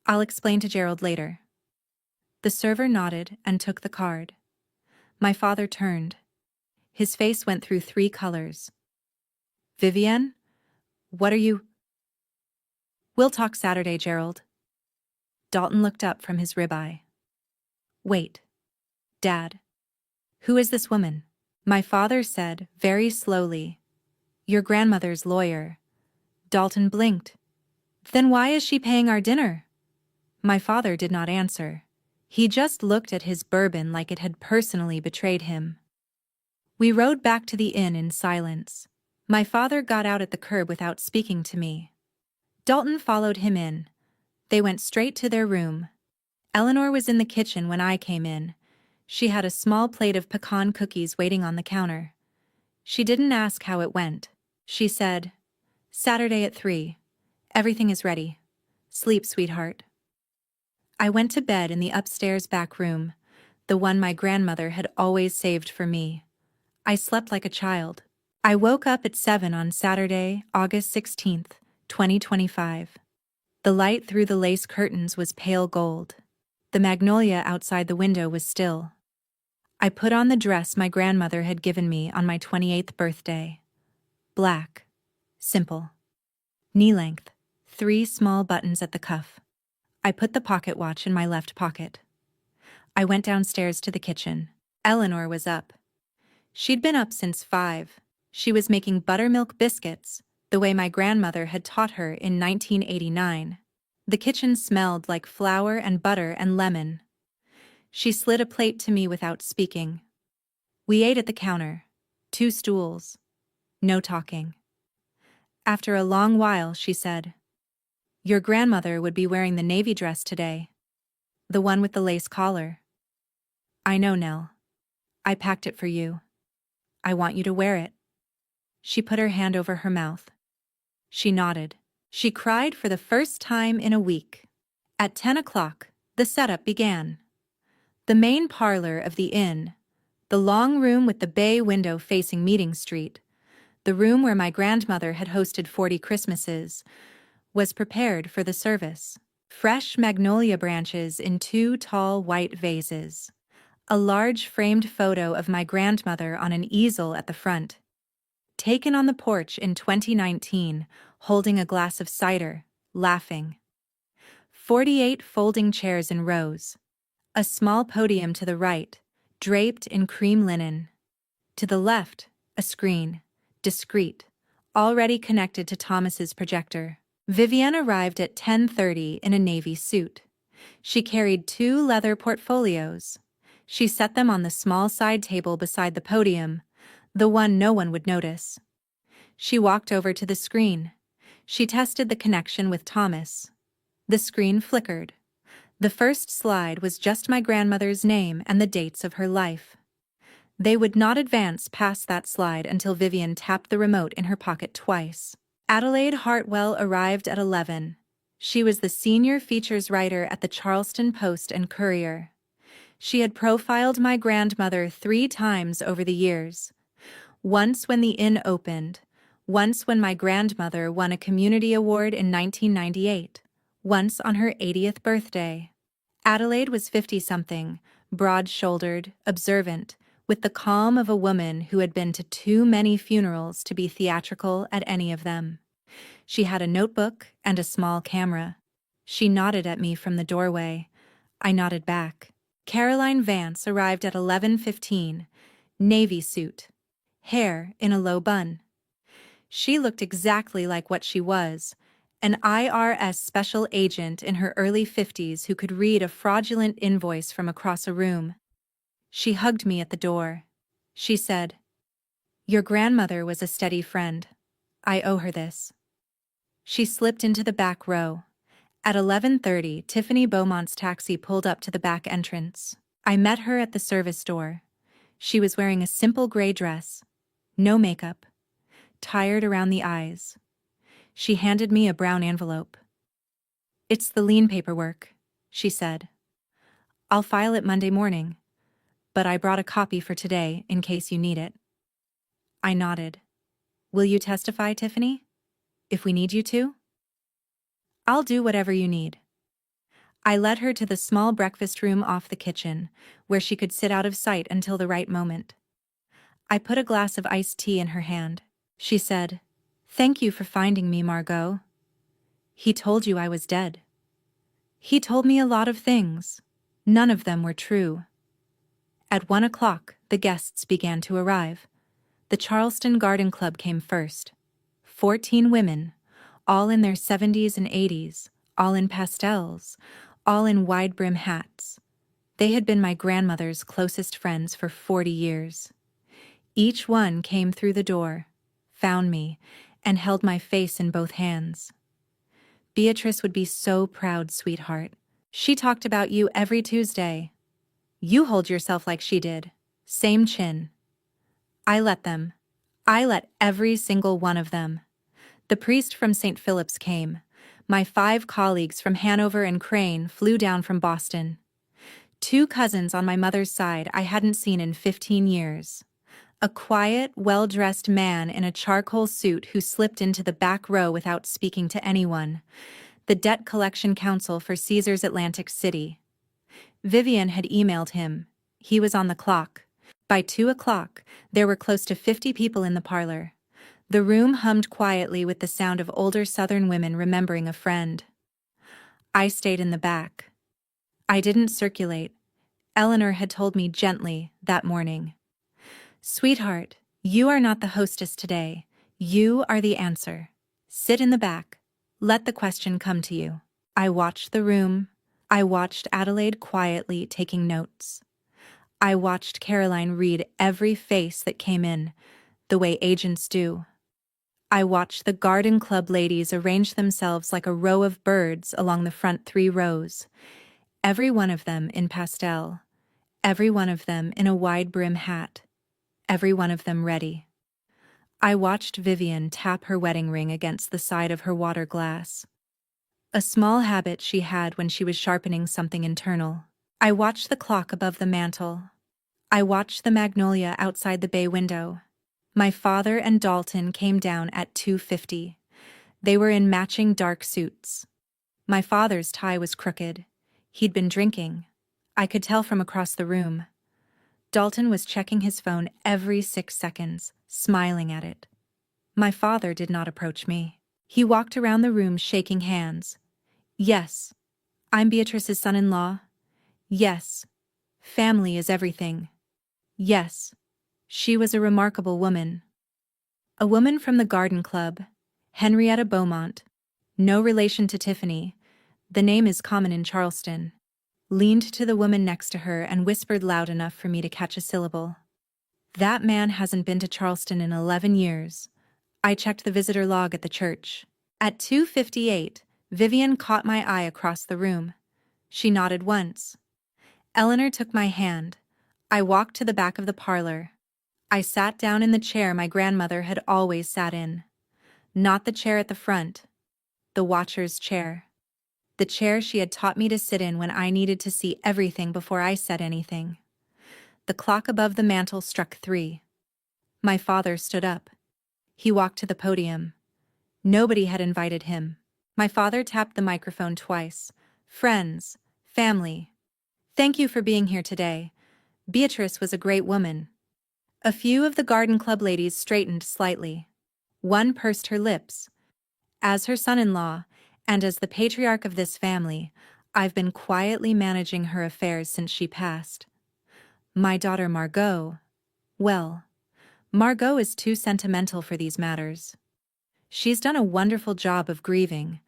I'll explain to Gerald later. The server nodded and took the card. My father turned. His face went through 3 colors. Vivienne? What are you... We'll talk Saturday, Gerald. Dalton looked up from his ribeye. Wait. Dad. Who is this woman? My father said, very slowly. Your grandmother's lawyer. Dalton blinked. Then why is she paying our dinner? My father did not answer. He just looked at his bourbon like it had personally betrayed him. We rode back to the inn in silence. My father got out at the curb without speaking to me. Dalton followed him in. They went straight to their room. Eleanor was in the kitchen when I came in. She had a small plate of pecan cookies waiting on the counter. She didn't ask how it went. She said, Saturday at 3. Everything is ready. Sleep, sweetheart. I went to bed in the upstairs back room, the one my grandmother had always saved for me. I slept like a child. I woke up at 7 on Saturday, August 16th, 2025. The light through the lace curtains was pale gold. The magnolia outside the window was still. I put on the dress my grandmother had given me on my 28th birthday. Black. Simple. Knee-length. 3 small buttons at the cuff. I put the pocket watch in my left pocket. I went downstairs to the kitchen. Eleanor was up. She'd been up since 5. She was making buttermilk biscuits, the way my grandmother had taught her in 1989. The kitchen smelled like flour and butter and lemon. She slid a plate to me without speaking. We ate at the counter. 2 stools. No talking. After a long while, she said, "Your grandmother would be wearing the navy dress today. The one with the lace collar." "I know, Nell. I packed it for you. I want you to wear it." She put her hand over her mouth. She nodded. She cried for the first time in a week. At 10 o'clock, the setup began. The main parlor of the inn, the long room with the bay window facing Meeting Street, the room where my grandmother had hosted 40 Christmases, was prepared for the service. Fresh magnolia branches in 2 tall white vases. A large framed photo of my grandmother on an easel at the front. Taken on the porch in 2019, holding a glass of cider, laughing. 48 folding chairs in rows. A small podium to the right, draped in cream linen. To the left, a screen, discreet, already connected to Thomas's projector. Vivienne arrived at 10:30 in a navy suit. She carried 2 leather portfolios. She set them on the small side table beside the podium, the one no one would notice. She walked over to the screen. She tested the connection with Thomas. The screen flickered. The first slide was just my grandmother's name and the dates of her life. They would not advance past that slide until Vivienne tapped the remote in her pocket twice. Adelaide Hartwell arrived at 11. She was the senior features writer at the Charleston Post and Courier. She had profiled my grandmother 3 times over the years. Once when the inn opened, once when my grandmother won a community award in 1998, once on her 80th birthday. Adelaide was 50-something, broad-shouldered, observant, with the calm of a woman who had been to too many funerals to be theatrical at any of them. She had a notebook and a small camera. She nodded at me from the doorway. I nodded back. Caroline Vance arrived at 11:15, navy suit, hair in a low bun. She looked exactly like what she was, an IRS special agent in her early 50s who could read a fraudulent invoice from across a room. She hugged me at the door. She said, "Your grandmother was a steady friend. I owe her this." She slipped into the back row. At 11:30, Tiffany Beaumont's taxi pulled up to the back entrance. I met her at the service door. She was wearing a simple gray dress, no makeup, tired around the eyes. She handed me a brown envelope. "It's the lien paperwork," she said. "I'll file it Monday morning, but I brought a copy for today in case you need it." I nodded. "Will you testify, Tiffany? If we need you to?" "I'll do whatever you need." I led her to the small breakfast room off the kitchen, where she could sit out of sight until the right moment. I put a glass of iced tea in her hand. She said, "Thank you for finding me, Margot. He told you I was dead. He told me a lot of things. None of them were true." At 1 o'clock, the guests began to arrive. The Charleston Garden Club came first. 14 women, all in their 70s and 80s, all in pastels, all in wide-brim hats. They had been my grandmother's closest friends for 40 years. Each one came through the door, found me, and held my face in both hands. "Beatrice would be so proud, sweetheart. She talked about you every Tuesday. You hold yourself like she did. Same chin." I let them. I let every single one of them. The priest from St. Philip's came. My 5 colleagues from Hanover and Crane flew down from Boston. 2 cousins on my mother's side I hadn't seen in 15 years. A quiet, well-dressed man in a charcoal suit who slipped into the back row without speaking to anyone. The debt collection counsel for Caesars Atlantic City. Vivienne had emailed him. He was on the clock. By 2 o'clock, there were close to 50 people in the parlor. The room hummed quietly with the sound of older Southern women remembering a friend. I stayed in the back. I didn't circulate. Eleanor had told me gently that morning. "Sweetheart, you are not the hostess today. You are the answer. Sit in the back. Let the question come to you." I watched the room. I watched Adelaide quietly taking notes. I watched Caroline read every face that came in, the way agents do. I watched the garden club ladies arrange themselves like a row of birds along the front 3 rows, every one of them in pastel, every one of them in a wide brim hat, every one of them ready. I watched Vivian tap her wedding ring against the side of her water glass, a small habit she had when she was sharpening something internal. I watched the clock above the mantel. I watched the magnolia outside the bay window. My father and Dalton came down at 2:50. They were in matching dark suits. My father's tie was crooked. He'd been drinking. I could tell from across the room. Dalton was checking his phone every 6 seconds, smiling at it. My father did not approach me. He walked around the room shaking hands. "Yes, I'm Beatrice's son-in-law. Yes, family is everything. Yes, she was a remarkable woman. A woman from the garden club, Henrietta Beaumont, no relation to Tiffany, the name is common in Charleston," leaned to the woman next to her and whispered loud enough for me to catch a syllable. "That man hasn't been to Charleston in 11 years. I checked the visitor log at the church." At 2:58, Vivian caught my eye across the room. She nodded once. Eleanor took my hand. I walked to the back of the parlor. I sat down in the chair my grandmother had always sat in. Not the chair at the front, the watcher's chair. The chair she had taught me to sit in when I needed to see everything before I said anything. The clock above the mantel struck 3. My father stood up. He walked to the podium. Nobody had invited him. My father tapped the microphone twice. "Friends, family, thank you for being here today. Beatrice was a great woman." A few of the garden club ladies straightened slightly. One pursed her lips. "As her son-in-law, and as the patriarch of this family, I've been quietly managing her affairs since she passed. My daughter Margot, well, Margot is too sentimental for these matters. She's done a wonderful job of grieving,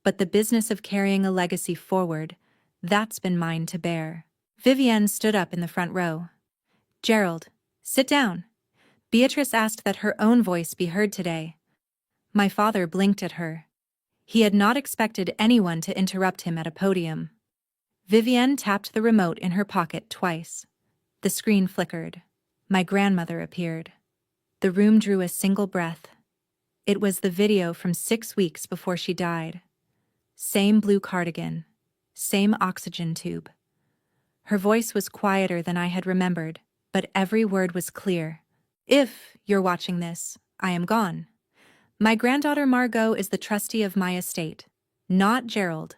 but the business of carrying a legacy forward, that's been mine to bear." Vivienne stood up in the front row. "Gerald, sit down. Beatrice asked that her own voice be heard today." My father blinked at her. He had not expected anyone to interrupt him at a podium. Vivienne tapped the remote in her pocket twice. The screen flickered. My grandmother appeared. The room drew a single breath. It was the video from 6 weeks before she died. Same blue cardigan. Same oxygen tube. Her voice was quieter than I had remembered, but every word was clear. "If you're watching this, I am gone. My granddaughter Margot is the trustee of my estate, not Gerald.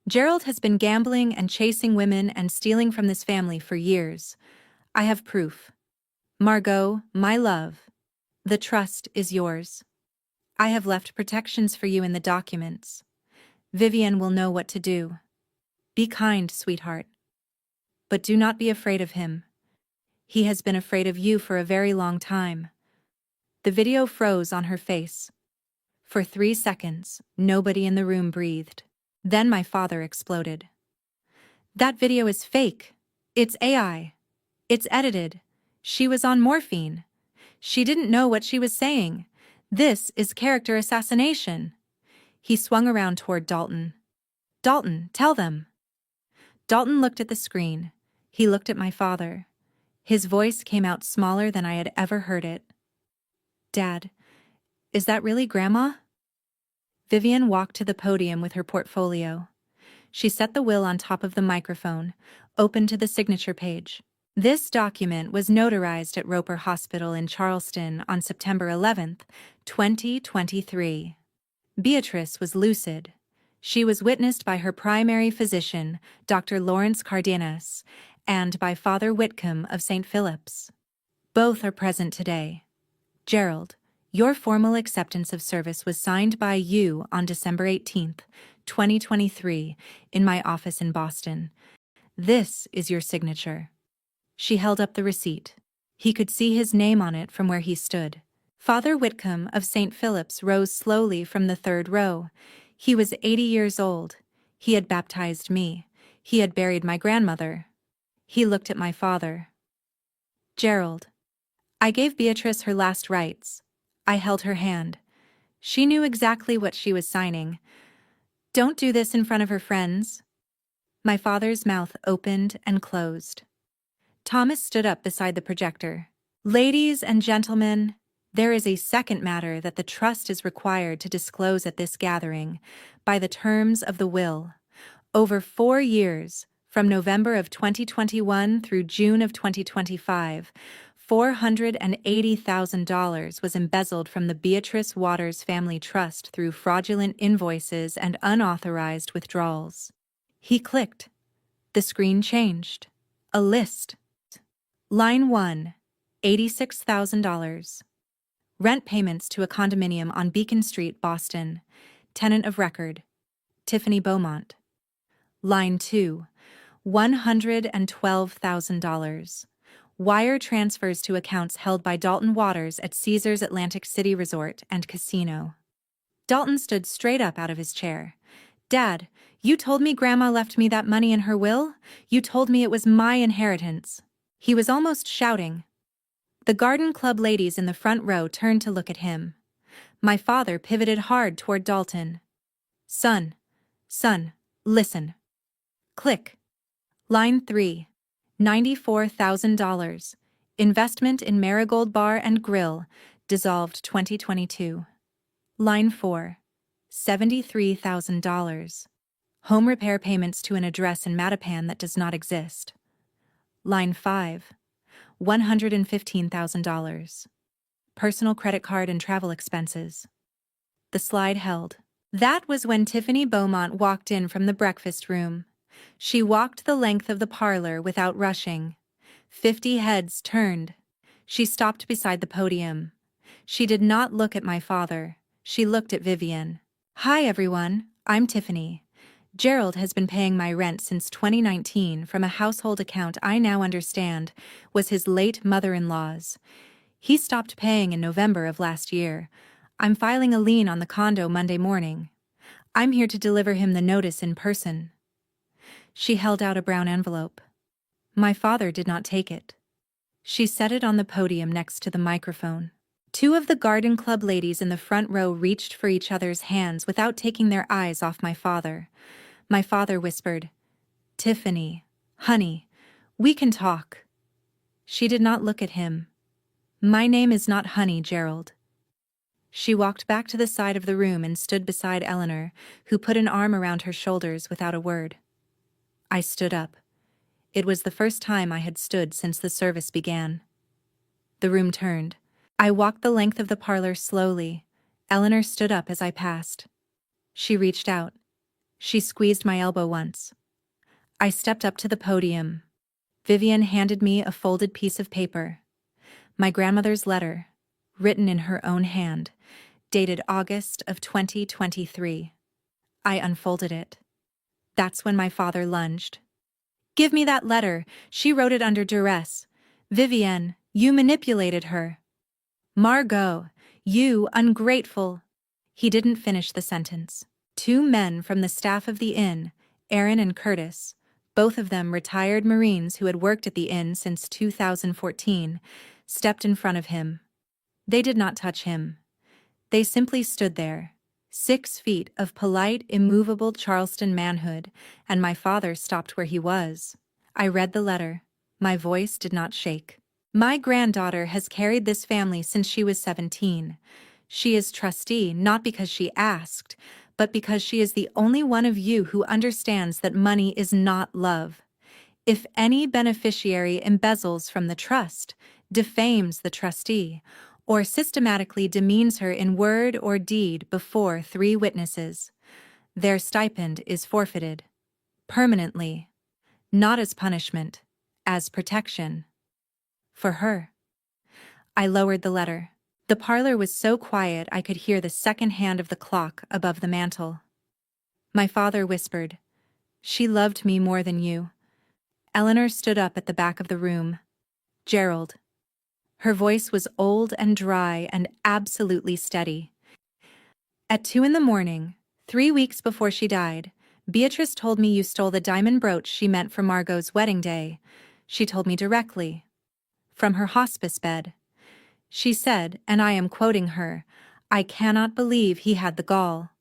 Gerald has been gambling and chasing women and stealing from this family for years. I have proof. Margot, my love, the trust is yours. I have left protections for you in the documents. Vivian will know what to do. Be kind, sweetheart. But do not be afraid of him. He has been afraid of you for a very long time." The video froze on her face. For 3 seconds, nobody in the room breathed. Then my father exploded. "That video is fake. It's AI. It's edited. She was on morphine. She didn't know what she was saying. This is character assassination." He swung around toward Dalton. "Dalton, tell them." Dalton looked at the screen. He looked at my father. His voice came out smaller than I had ever heard it. "Dad, is that really Grandma?" Vivian walked to the podium with her portfolio. She set the will on top of the microphone, opened to the signature page. This document was notarized at Roper Hospital in Charleston on September 11th, 2023. Beatrice was lucid. She was witnessed by her primary physician, Dr. Lawrence Cardenas, and by Father Whitcomb of St. Philip's. Both are present today. Gerald, your formal acceptance of service was signed by you on December 18th, 2023, in my office in Boston. This is your signature." She held up the receipt. He could see his name on it from where he stood. Father Whitcomb of St. Philip's rose slowly from the third row. He was 80 years old. He had baptized me. He had buried my grandmother. He looked at my father. "Gerald." I gave Beatrice her last rites. I held her hand. She knew exactly what she was signing. "Don't do this in front of her friends." My father's mouth opened and closed. Thomas stood up beside the projector. "Ladies and gentlemen, there is a second matter that the trust is required to disclose at this gathering, by the terms of the will. Over 4 years, from November of 2021 through June of 2025, $480,000 was embezzled from the Beatrice Waters Family Trust through fraudulent invoices and unauthorized withdrawals." He clicked. The screen changed. A list. Line 1, $86,000. Rent payments to a condominium on Beacon Street, Boston. Tenant of record, Tiffany Beaumont. Line 2, $112,000. Wire transfers to accounts held by Dalton Waters at Caesars Atlantic City Resort and Casino. Dalton stood straight up out of his chair. "Dad, you told me Grandma left me that money in her will? You told me it was my inheritance." He was almost shouting. The garden club ladies in the front row turned to look at him. My father pivoted hard toward Dalton. Son, listen." Click. Line 3, $94,000. Investment in Marigold Bar and Grill, dissolved 2022. Line 4, $73,000. Home repair payments to an address in Mattapan that does not exist. Line 5, $115,000. Personal credit card and travel expenses. The slide held. That was when Tiffany Beaumont walked in from the breakfast room. She walked the length of the parlor without rushing. 50 heads turned. She stopped beside the podium. She did not look at my father. She looked at Vivian. "Hi everyone, I'm Tiffany. Gerald has been paying my rent since 2019 from a household account I now understand was his late mother-in-law's. He stopped paying in November of last year. I'm filing a lien on the condo Monday morning. I'm here to deliver him the notice in person." She held out a brown envelope. My father did not take it. She set it on the podium next to the microphone. 2 of the garden club ladies in the front row reached for each other's hands without taking their eyes off my father. My father whispered, "Tiffany, honey, we can talk." She did not look at him. "My name is not Honey, Gerald." She walked back to the side of the room and stood beside Eleanor, who put an arm around her shoulders without a word. I stood up. It was the first time I had stood since the service began. The room turned. I walked the length of the parlor slowly. Eleanor stood up as I passed. She reached out. She squeezed my elbow once. I stepped up to the podium. Vivian handed me a folded piece of paper. My grandmother's letter, written in her own hand, dated August of 2023. I unfolded it. That's when my father lunged. "Give me that letter. She wrote it under duress. Vivienne, you manipulated her. Margot, you ungrateful." He didn't finish the sentence. 2 men from the staff of the inn, Aaron and Curtis, both of them retired Marines who had worked at the inn since 2014, stepped in front of him. They did not touch him. They simply stood there, 6 feet of polite, immovable Charleston manhood, and my father stopped where he was. I read the letter. My voice did not shake. "My granddaughter has carried this family since she was 17. She is trustee not because she asked, but because she is the only one of you who understands that money is not love. If any beneficiary embezzles from the trust, defames the trustee, or systematically demeans her in word or deed before 3 witnesses, their stipend is forfeited. Permanently. Not as punishment, as protection. For her." I lowered the letter. The parlor was so quiet I could hear the second hand of the clock above the mantel. My father whispered, "She loved me more than you." Eleanor stood up at the back of the room. Gerald. Her voice was old and dry and absolutely steady. At 2 in the morning, 3 weeks before she died, Beatrice told me you stole the diamond brooch she meant for Margot's wedding day. She told me directly. From her hospice bed. She said, and I am quoting her, "I cannot believe he had the gall."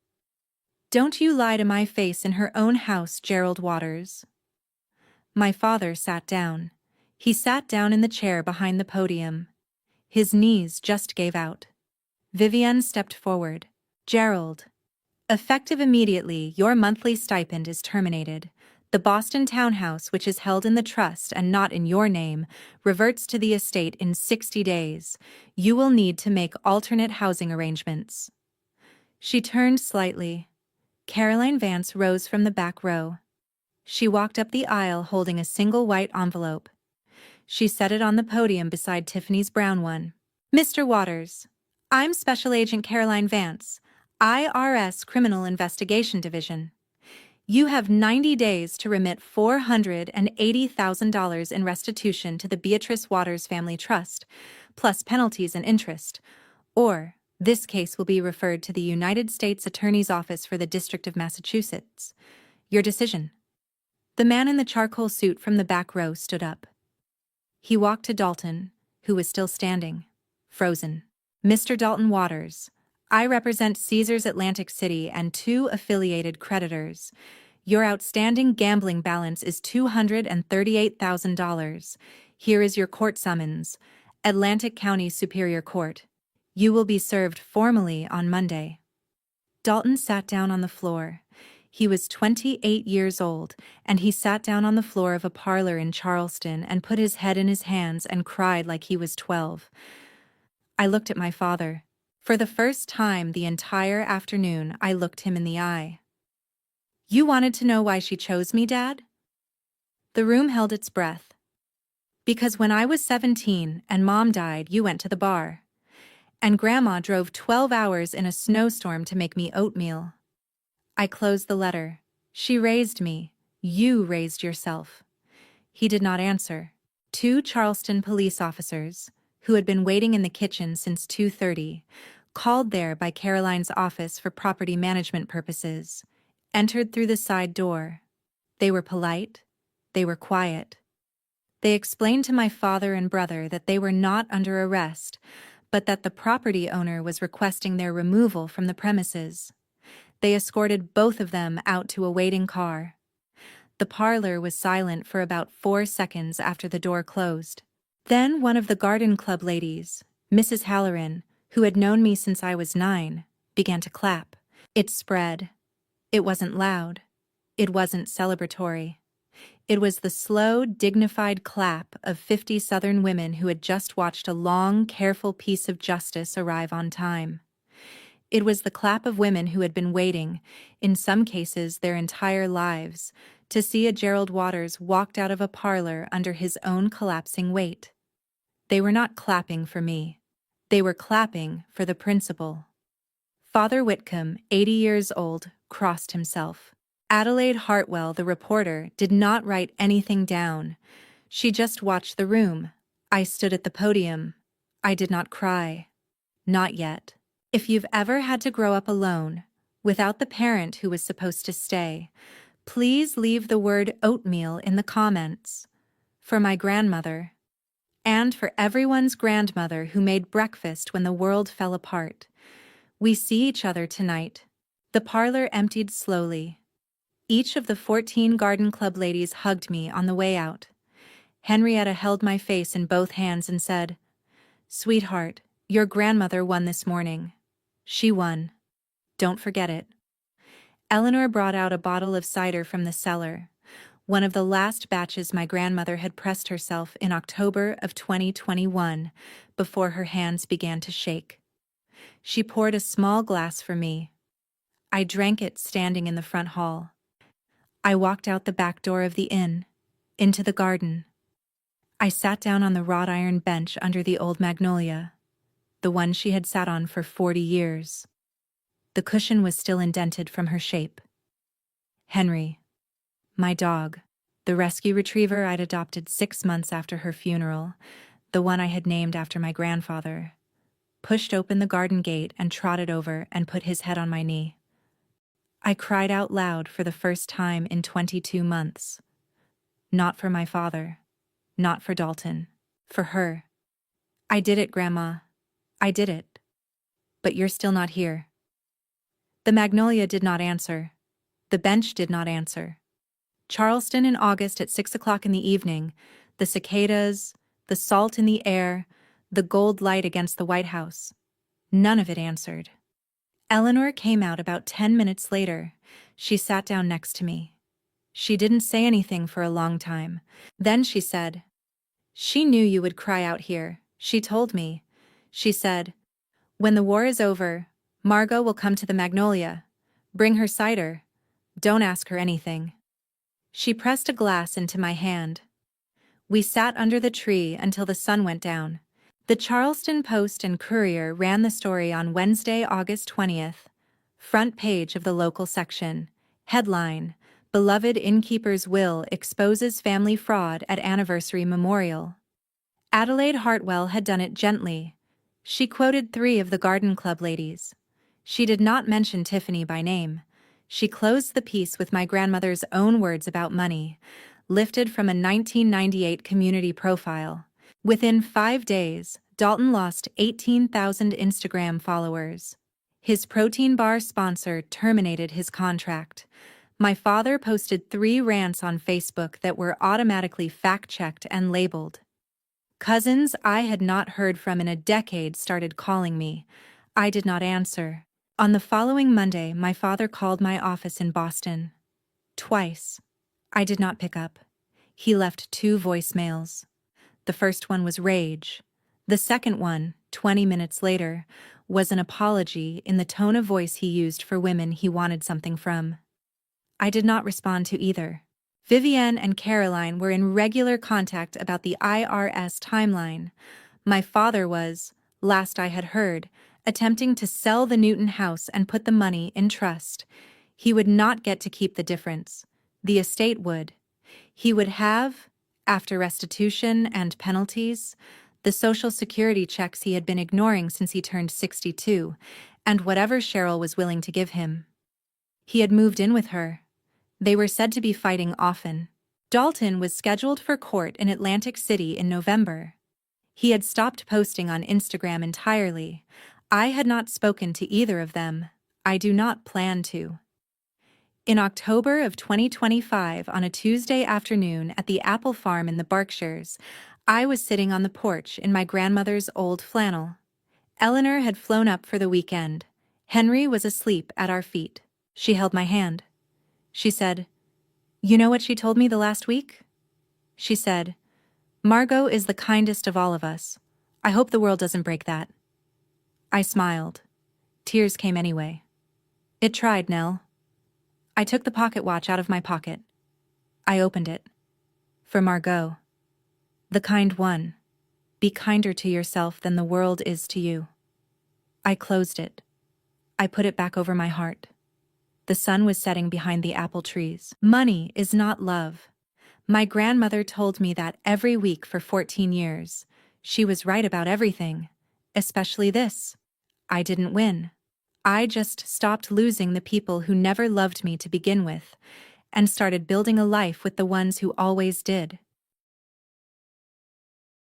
Don't you lie to my face in her own house, Gerald Waters. My father sat down. He sat down in the chair behind the podium. His knees just gave out. Vivienne stepped forward. Gerald. Effective immediately, your monthly stipend is terminated. The Boston townhouse, which is held in the trust and not in your name, reverts to the estate in 60 days. You will need to make alternate housing arrangements. She turned slightly. Caroline Vance rose from the back row. She walked up the aisle holding a single white envelope. She set it on the podium beside Tiffany's brown one. Mr. Waters, I'm Special Agent Caroline Vance, IRS Criminal Investigation Division. You have 90 days to remit $480,000 in restitution to the Beatrice Waters Family Trust, plus penalties and interest, or this case will be referred to the United States Attorney's Office for the District of Massachusetts. Your decision. The man in the charcoal suit from the back row stood up. He walked to Dalton, who was still standing, frozen. Mr. Dalton Waters, I represent Caesars Atlantic City and 2 affiliated creditors. Your outstanding gambling balance is $238,000. Here is your court summons. Atlantic County Superior Court. You will be served formally on Monday. Dalton sat down on the floor. He was 28 years old, and he sat down on the floor of a parlor in Charleston and put his head in his hands and cried like he was 12. I looked at my father. For the first time the entire afternoon, I looked him in the eye. You wanted to know why she chose me, Dad? The room held its breath. Because when I was 17 and Mom died, you went to the bar. And Grandma drove 12 hours in a snowstorm to make me oatmeal. I closed the letter. She raised me. You raised yourself. He did not answer. 2 Charleston police officers, who had been waiting in the kitchen since 2:30, called there by Caroline's office for property management purposes, entered through the side door. They were polite. They were quiet. They explained to my father and brother that they were not under arrest, but that the property owner was requesting their removal from the premises. They escorted both of them out to a waiting car. The parlor was silent for about 4 seconds after the door closed. Then one of the garden club ladies, Mrs. Halloran, who had known me since I was 9, began to clap. It spread. It wasn't loud. It wasn't celebratory. It was the slow, dignified clap of 50 Southern women who had just watched a long, careful piece of justice arrive on time. It was the clap of women who had been waiting, in some cases their entire lives, to see a Gerald Waters walked out of a parlor under his own collapsing weight. They were not clapping for me. They were clapping for the principal. Father Whitcomb, 80 years old, crossed himself. Adelaide Hartwell, the reporter, did not write anything down. She just watched the room. I stood at the podium. I did not cry. Not yet. If you've ever had to grow up alone, without the parent who was supposed to stay, please leave the word oatmeal in the comments. For my grandmother. And for everyone's grandmother who made breakfast when the world fell apart. We see each other tonight. The parlor emptied slowly. Each of the 14 garden club ladies hugged me on the way out. Henrietta held my face in both hands and said, "Sweetheart, your grandmother won this morning. She won. Don't forget it." Eleanor brought out a bottle of cider from the cellar, one of the last batches my grandmother had pressed herself in October of 2021, before her hands began to shake. She poured a small glass for me. I drank it standing in the front hall. I walked out the back door of the inn, into the garden. I sat down on the wrought iron bench under the old magnolia, the one she had sat on for 40 years. The cushion was still indented from her shape. Henry, my dog, The rescue retriever I'd adopted 6 months after her funeral, the one I had named after my grandfather, pushed open the garden gate and trotted over and put his head on my knee. I cried out loud for the first time in 22 months. Not for my father. Not for Dalton. For her. I did it, Grandma. I did it. But you're still not here. The magnolia did not answer. The bench did not answer. Charleston in August at 6 o'clock in the evening, the cicadas, the salt in the air, the gold light against the White House. None of it answered. Eleanor came out about 10 minutes later. She sat down next to me. She didn't say anything for a long time. Then she said, "She knew you would cry out here, she told me." She said, "When the war is over, Margot will come to the Magnolia. Bring her cider. Don't ask her anything." She pressed a glass into my hand. We sat under the tree until the sun went down. The Charleston Post and Courier ran the story on Wednesday, August 20th. Front page of the local section. Headline: Beloved Innkeeper's Will Exposes Family Fraud at Anniversary Memorial. Adelaide Hartwell had done it gently. She quoted 3 of the garden club ladies. She did not mention Tiffany by name. She closed the piece with my grandmother's own words about money, lifted from a 1998 community profile. Within 5 days, Dalton lost 18,000 Instagram followers. His protein bar sponsor terminated his contract. My father posted 3 rants on Facebook that were automatically fact-checked and labeled. Cousins I had not heard from in a decade started calling me. I did not answer. On the following Monday, my father called my office in Boston. Twice. I did not pick up. He left 2 voicemails. The first one was rage. The second one, 20 minutes later, was an apology in the tone of voice he used for women he wanted something from. I did not respond to either. Vivienne and Caroline were in regular contact about the IRS timeline. My father was, last I had heard, attempting to sell the Newton house and put the money in trust. He would not get to keep the difference. The estate would. He would have, after restitution and penalties, the Social Security checks he had been ignoring since he turned 62, and whatever Cheryl was willing to give him. He had moved in with her. They were said to be fighting often. Dalton was scheduled for court in Atlantic City in November. He had stopped posting on Instagram entirely. I had not spoken to either of them. I do not plan to. In October of 2025, on a Tuesday afternoon at the apple farm in the Berkshires, I was sitting on the porch in my grandmother's old flannel. Eleanor had flown up for the weekend. Henry was asleep at our feet. She held my hand. She said, "You know what she told me the last week?" She said, "Margot is the kindest of all of us. I hope the world doesn't break that." I smiled. Tears came anyway. "It tried, Nell." I took the pocket watch out of my pocket. I opened it. For Margot. The kind one. Be kinder to yourself than the world is to you. I closed it. I put it back over my heart. The sun was setting behind the apple trees. Money is not love. My grandmother told me that every week for 14 years. She was right about everything, especially this. I didn't win. I just stopped losing the people who never loved me to begin with, and started building a life with the ones who always did.